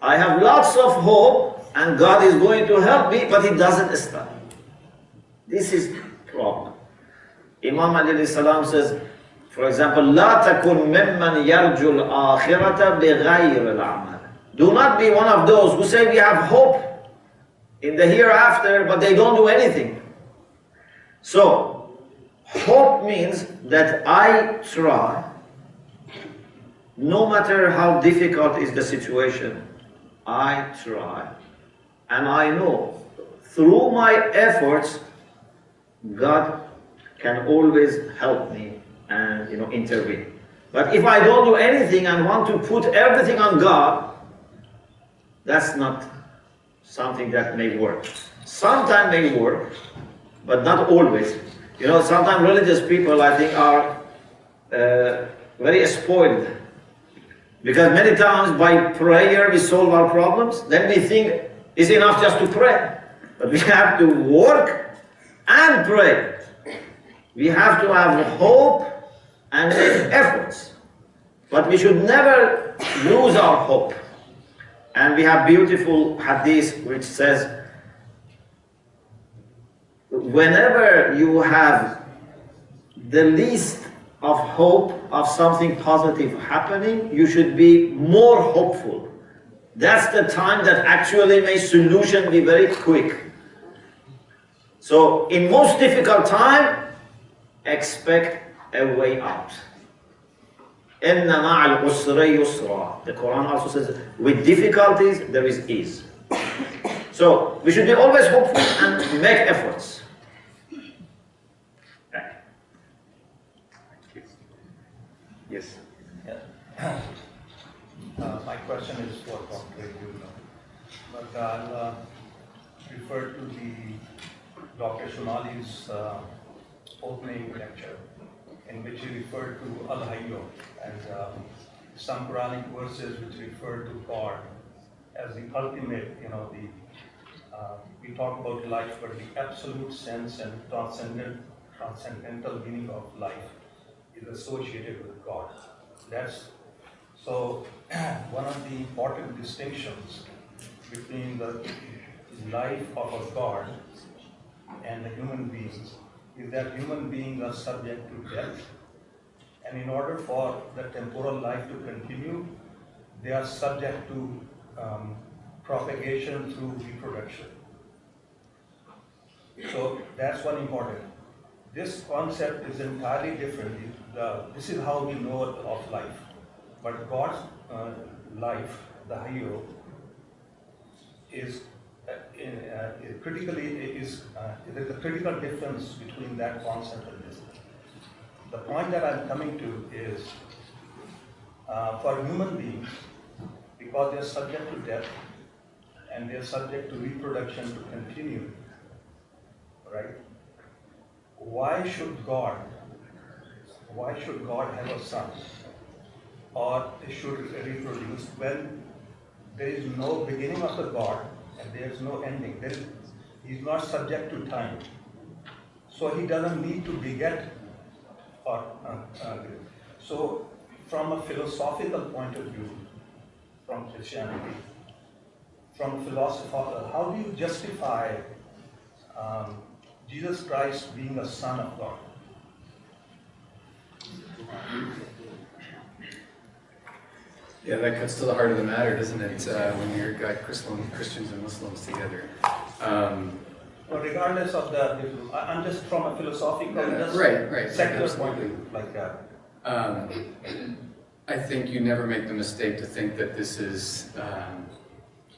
I have lots of hope and God is going to help me, but he doesn't study. This is the problem. Imam Ali salam says, for example, لا تكن ممن يرجو الآخرة بغير العمل. Do not be one of those who say we have hope in the hereafter, but they don't do anything. So, hope means that I try, no matter how difficult is the situation, I try, and I know through my efforts, God can always help me and intervene. But if I don't do anything and want to put everything on God, that's not something that may work. Sometimes may work, but not always. Sometimes religious people, I think, are very spoiled. Because many times by prayer we solve our problems, then we think it's enough just to pray. But we have to work and pray. We have to have hope and make efforts. But we should never lose our hope. And we have beautiful hadith which says, whenever you have the least of hope of something positive happening, you should be more hopeful. That's the time that actually makes solution be very quick. So in most difficult time, expect a way out. إِنَّ مَعَ الْعُسْرِ يُسْرًا. The Quran also says, with difficulties there is ease. So we should be always hopeful and make efforts. Yes. Yeah. My question is for Dr. Yulna. But I'll refer to Dr. Shomali's opening lecture, in which he referred to al-Hayyo and some Quranic verses which refer to God as the ultimate, we talk about life, but the absolute sense and transcendental meaning of life is associated with God. So one of the important distinctions between the life of a God and the human beings is that human beings are subject to death, and in order for the temporal life to continue, they are subject to propagation through reproduction. So that's one important. This concept is entirely different. This is how we know of life. But God's life, the Hayyo, is there's a critical difference between that concept and this. The point that I'm coming to is, for human beings, because they're subject to death and they're subject to reproduction to continue, right? Why should God have a son, or should reproduce when there is no beginning of the God and there is no ending? He's not subject to time, so he doesn't need to beget. So, from a philosophical point of view, from Christianity, from philosopher, how do you justify Jesus Christ being a son of God? Yeah, that cuts to the heart of the matter, doesn't it? When you've got Christians and Muslims together. Well, regardless of I'm just from a philosophical, right, secular point of view, like that. I think you never make the mistake to think that this is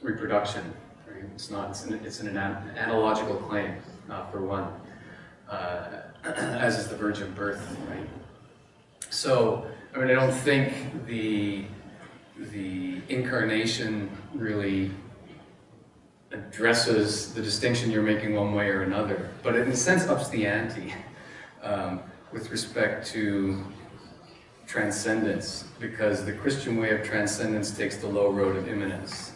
reproduction. Right? It's not. It's an analogical claim, for one, as is the virgin birth, right? So, I mean, I don't think the incarnation really addresses the distinction you're making one way or another, but in a sense ups the ante. with respect to transcendence, because the Christian way of transcendence takes the low road of immanence,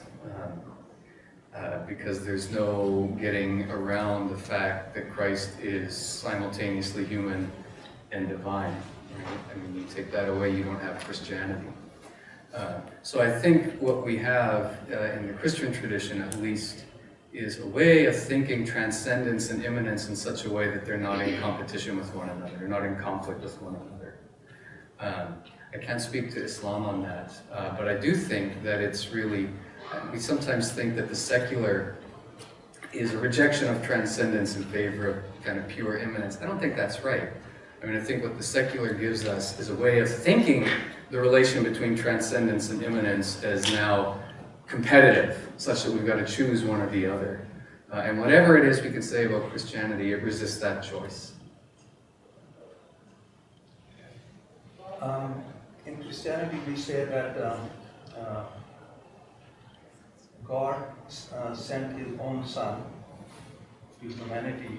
because there's no getting around the fact that Christ is simultaneously human and divine. Right? I mean, you take that away, you don't have Christianity. So I think what we have in the Christian tradition, at least, is a way of thinking transcendence and immanence in such a way that they're not in competition with one another, they're not in conflict with one another. I can't speak to Islam on that, but I do think that it's really, we sometimes think that the secular is a rejection of transcendence in favor of kind of pure immanence. I don't think that's right. I mean, I think what the secular gives us is a way of thinking the relation between transcendence and immanence as now competitive, such that we've got to choose one or the other. And whatever it is we can say about Christianity, it resists that choice. In Christianity, we say that God sent His own Son to humanity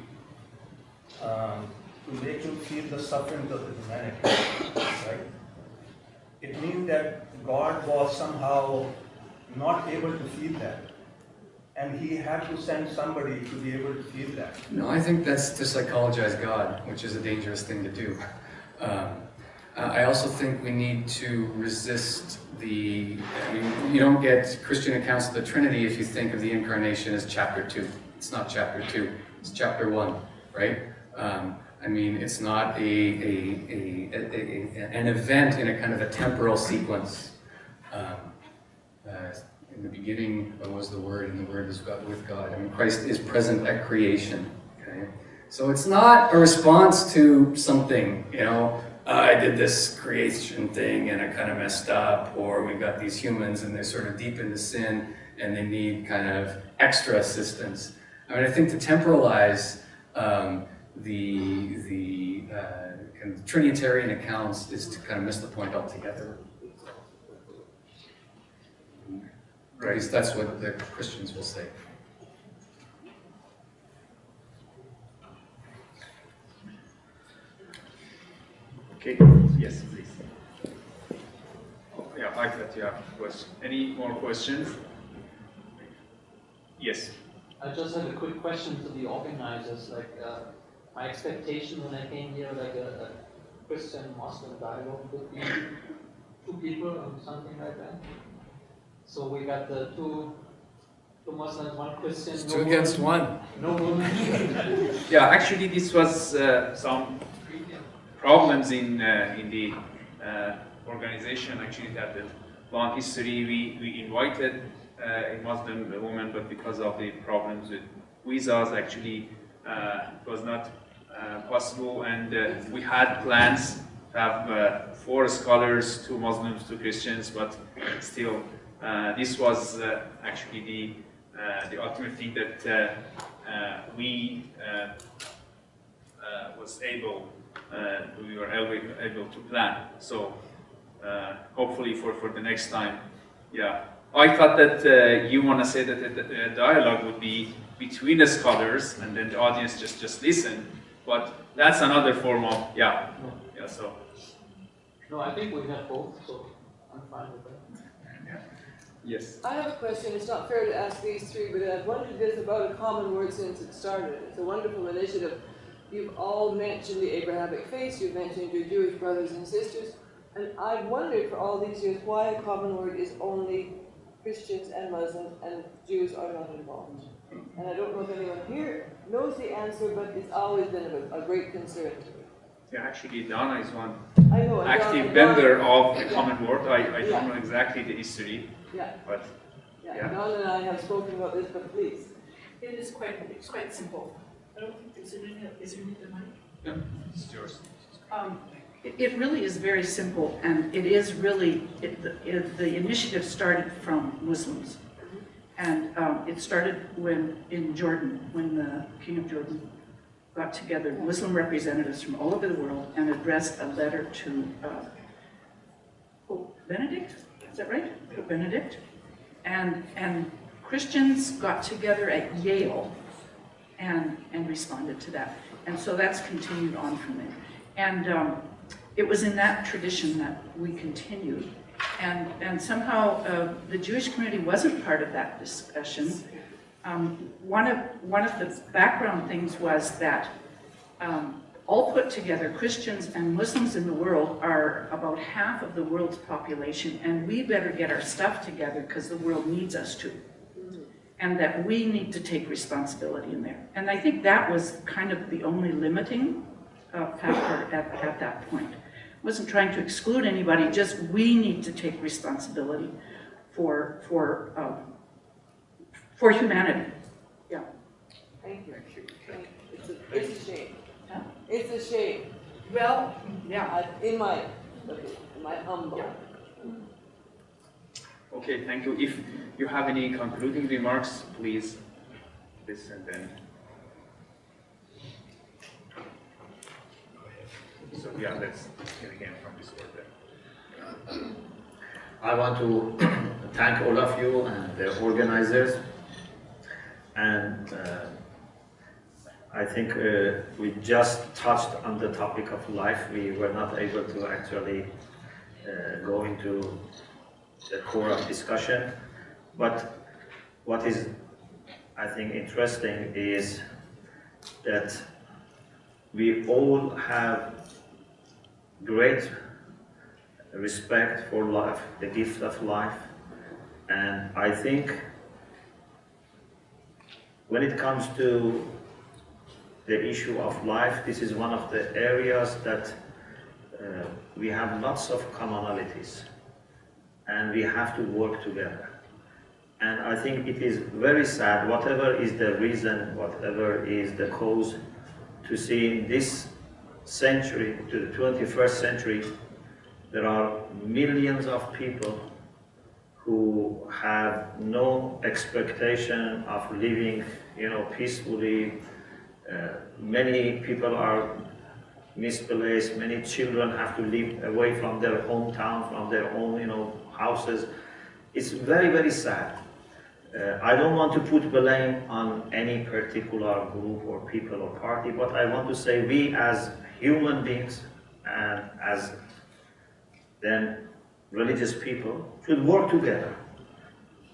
to make Him feel the sufferings of the humanity, right? It means that God was somehow not able to feel that, and He had to send somebody to be able to feel that. No, I think that's to psychologize God, which is a dangerous thing to do. I also think we need to resist the, I mean, you don't get Christian accounts of the Trinity if you think of the Incarnation as chapter 2. It's not chapter 2, it's chapter 1, right? I mean, it's not an event in a kind of a temporal sequence. In the beginning, what was the Word? And the Word is God, with God. I mean, Christ is present at creation. Okay? So it's not a response to something, you know, I did this creation thing and I kind of messed up, or we've got these humans and they're sort of deep into sin and they need kind of extra assistance. I mean, I think to temporalize the kind of Trinitarian accounts is to kind of miss the point altogether. Or at least that's what the Christians will say. Okay, yes, please. Oh, yeah, I thought you have a question. Any more questions? Yes. I just have a quick question to the organizers. Like, my expectation when I came here, like a Christian-Muslim dialogue would be two people or something like that. So we got the two Muslims, one Christian. It's 2 against 1. No woman. Yeah, actually, this was some problems in the organization. Actually, that the long history. We invited a Muslim woman, but because of the problems with visas, actually, it was not possible. And we had plans to have 4 scholars, 2 Muslims, 2 Christians, but still, this was actually the ultimate thing that we were able to plan. So hopefully for the next time, yeah. I thought that you want to say that the dialogue would be between the scholars and then the audience just listen, but that's another form of, yeah. So. No, I think we have both, so I'm fine with that. Yes. I have a question. It's not fair to ask these 3, but I've wondered this about a common word since it started. It's a wonderful initiative. You've all mentioned the Abrahamic faith, you've mentioned your Jewish brothers and sisters, and I've wondered for all these years why a common word is only Christians and Muslims and Jews are not involved. And I don't know if anyone here knows the answer, but it's always been a great concern to me. Yeah, actually, Donna is one I know, active Donna, member of the common word. I don't know exactly the history. Yeah. But yeah. Don and I have spoken about this, but please. It's quite simple. I don't think is there any the mic? Yeah, it's yours. It really is very simple, and it is really the initiative started from Muslims, and it started in Jordan when the King of Jordan got together Muslim representatives from all over the world and addressed a letter to Pope Benedict. Is that right? Pope Benedict. And Christians got together at Yale and responded to that. And so that's continued on from there. And it was in that tradition that we continued. And somehow the Jewish community wasn't part of that discussion. One of the background things was that all put together, Christians and Muslims in the world are about half of the world's population, and we better get our stuff together because the world needs us to. And that we need to take responsibility in there. And I think that was kind of the only limiting factor at that point. I wasn't trying to exclude anybody, just we need to take responsibility for humanity. Yeah. Thank you. It's a shame. Huh? It's a shame. Well, yeah. In my humble. Yeah. Okay, thank you. If you have any concluding remarks, please listen then. So yeah, let's begin again from this order. I want to thank all of you and the organizers, and I think we just touched on the topic of life. We were not able to actually go into the core of discussion, but what is, I think, interesting is that we all have great respect for life, the gift of life, and I think when it comes to the issue of life, this is one of the areas that we have lots of commonalities, and we have to work together. And I think it is very sad, whatever is the reason, whatever is the cause, to see in this century, to the 21st century, there are millions of people who have no expectation of living, peacefully. Many people are misplaced. Many children have to live away from their hometown, from their own, houses. It's very, very sad. I don't want to put blame on any particular group or people or party, but I want to say we as human beings and as then religious people should work together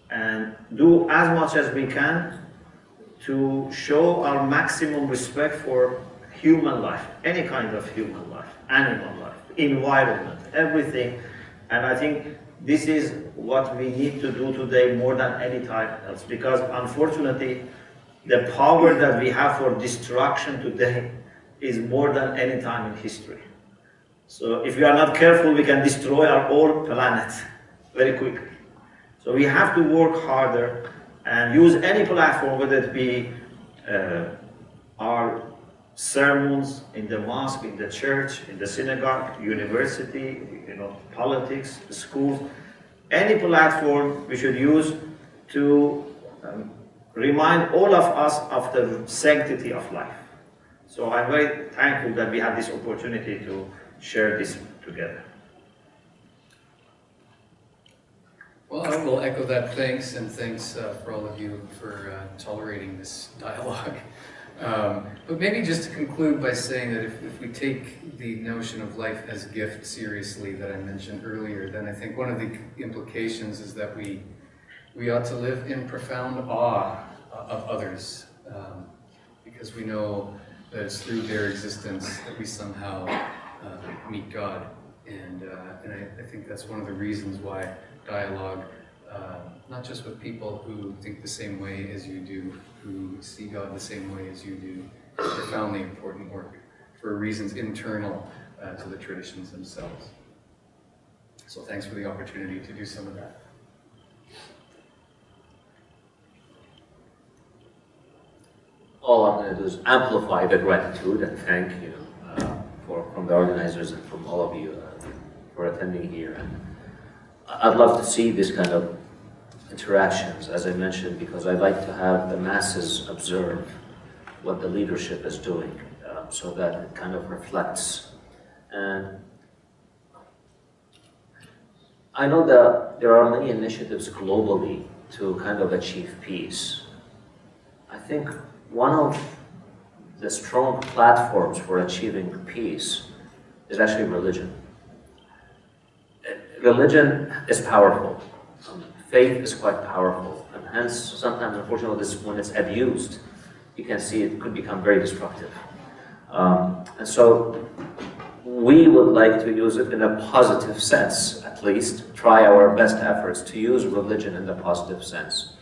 and do as much as we can to show our maximum respect for human life, any kind of human life, animal life, environment, everything. And I think this is what we need to do today more than any time else, because unfortunately the power that we have for destruction today is more than any time in history. So if we are not careful, we can destroy our whole planet very quickly. So we have to work harder and use any platform, whether it be our sermons in the mosque, in the church, in the synagogue, university, politics, schools, any platform we should use to remind all of us of the sanctity of life. So I'm very thankful that we have this opportunity to share this together. Well, I will echo that thanks, and thanks for all of you for tolerating this dialogue. But maybe just to conclude by saying that if we take the notion of life as gift seriously that I mentioned earlier, then I think one of the implications is that we ought to live in profound awe of others, because we know that it's through their existence that we somehow meet God. And I think that's one of the reasons why dialogue, not just with people who think the same way as you do, who see God the same way as you do, is profoundly important work for reasons internal to the traditions themselves. So thanks for the opportunity to do some of that. All I'm going to do is amplify the gratitude and thank you from the organizers and from all of you for attending here. And I'd love to see this kind of interactions, as I mentioned, because I'd like to have the masses observe what the leadership is doing, so that it kind of reflects. And I know that there are many initiatives globally to kind of achieve peace. I think one of the strong platforms for achieving peace is actually religion. Religion is powerful. Faith is quite powerful, and hence sometimes, unfortunately, when it's abused, you can see it could become very destructive. And so we would like to use it in a positive sense, at least, try our best efforts to use religion in the positive sense.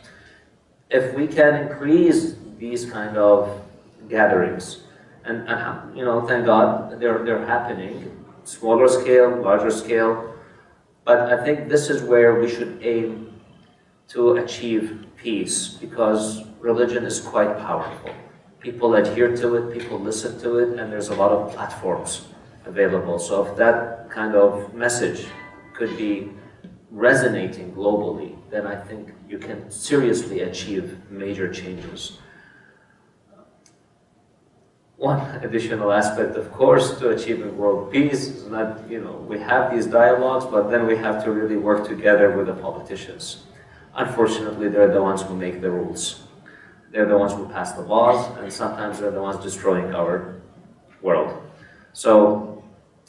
If we can increase these kind of gatherings, and you know, thank God they're happening, smaller scale, larger scale, but I think this is where we should aim to achieve peace, because religion is quite powerful. People adhere to it, people listen to it, and there's a lot of platforms available. So if that kind of message could be resonating globally, then I think you can seriously achieve major changes. One additional aspect, of course, to achieving world peace is not, you know, we have these dialogues, but then we have to really work together with the politicians. Unfortunately, they're the ones who make the rules. They're the ones who pass the laws, and sometimes they're the ones destroying our world. So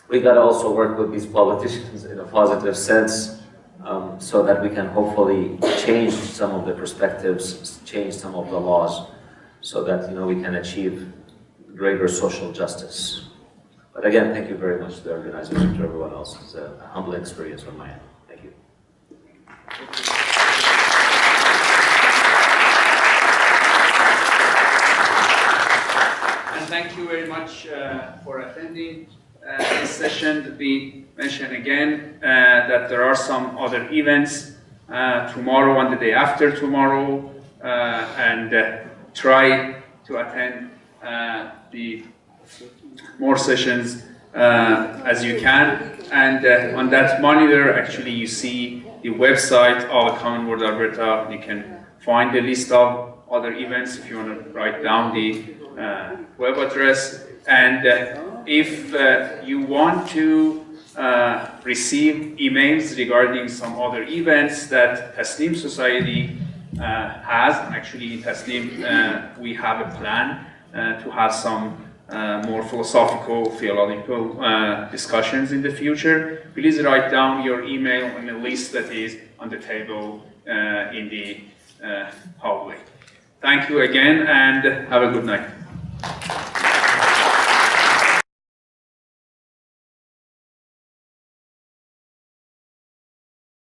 we got to also work with these politicians in a positive sense, so that we can hopefully change some of the perspectives, change some of the laws, so that, you know, we can achieve greater social justice. But again, thank you very much to the organizers and to everyone else. It's a humbling experience on my end. Thank you. And thank you very much for attending this session. Let me mention again that there are some other events tomorrow and the day after tomorrow, and try to attend the more sessions as you can. And on that monitor, actually, you see the website of Commonwealth Alberta. You can find the list of other events if you want to write down the web address. And if you want to receive emails regarding some other events that Tasnim Society has, and actually in Tasnim we have a plan to have some more philosophical, theological discussions in the future. Please write down your email on the list that is on the table in the hallway. Thank you again, and have a good night.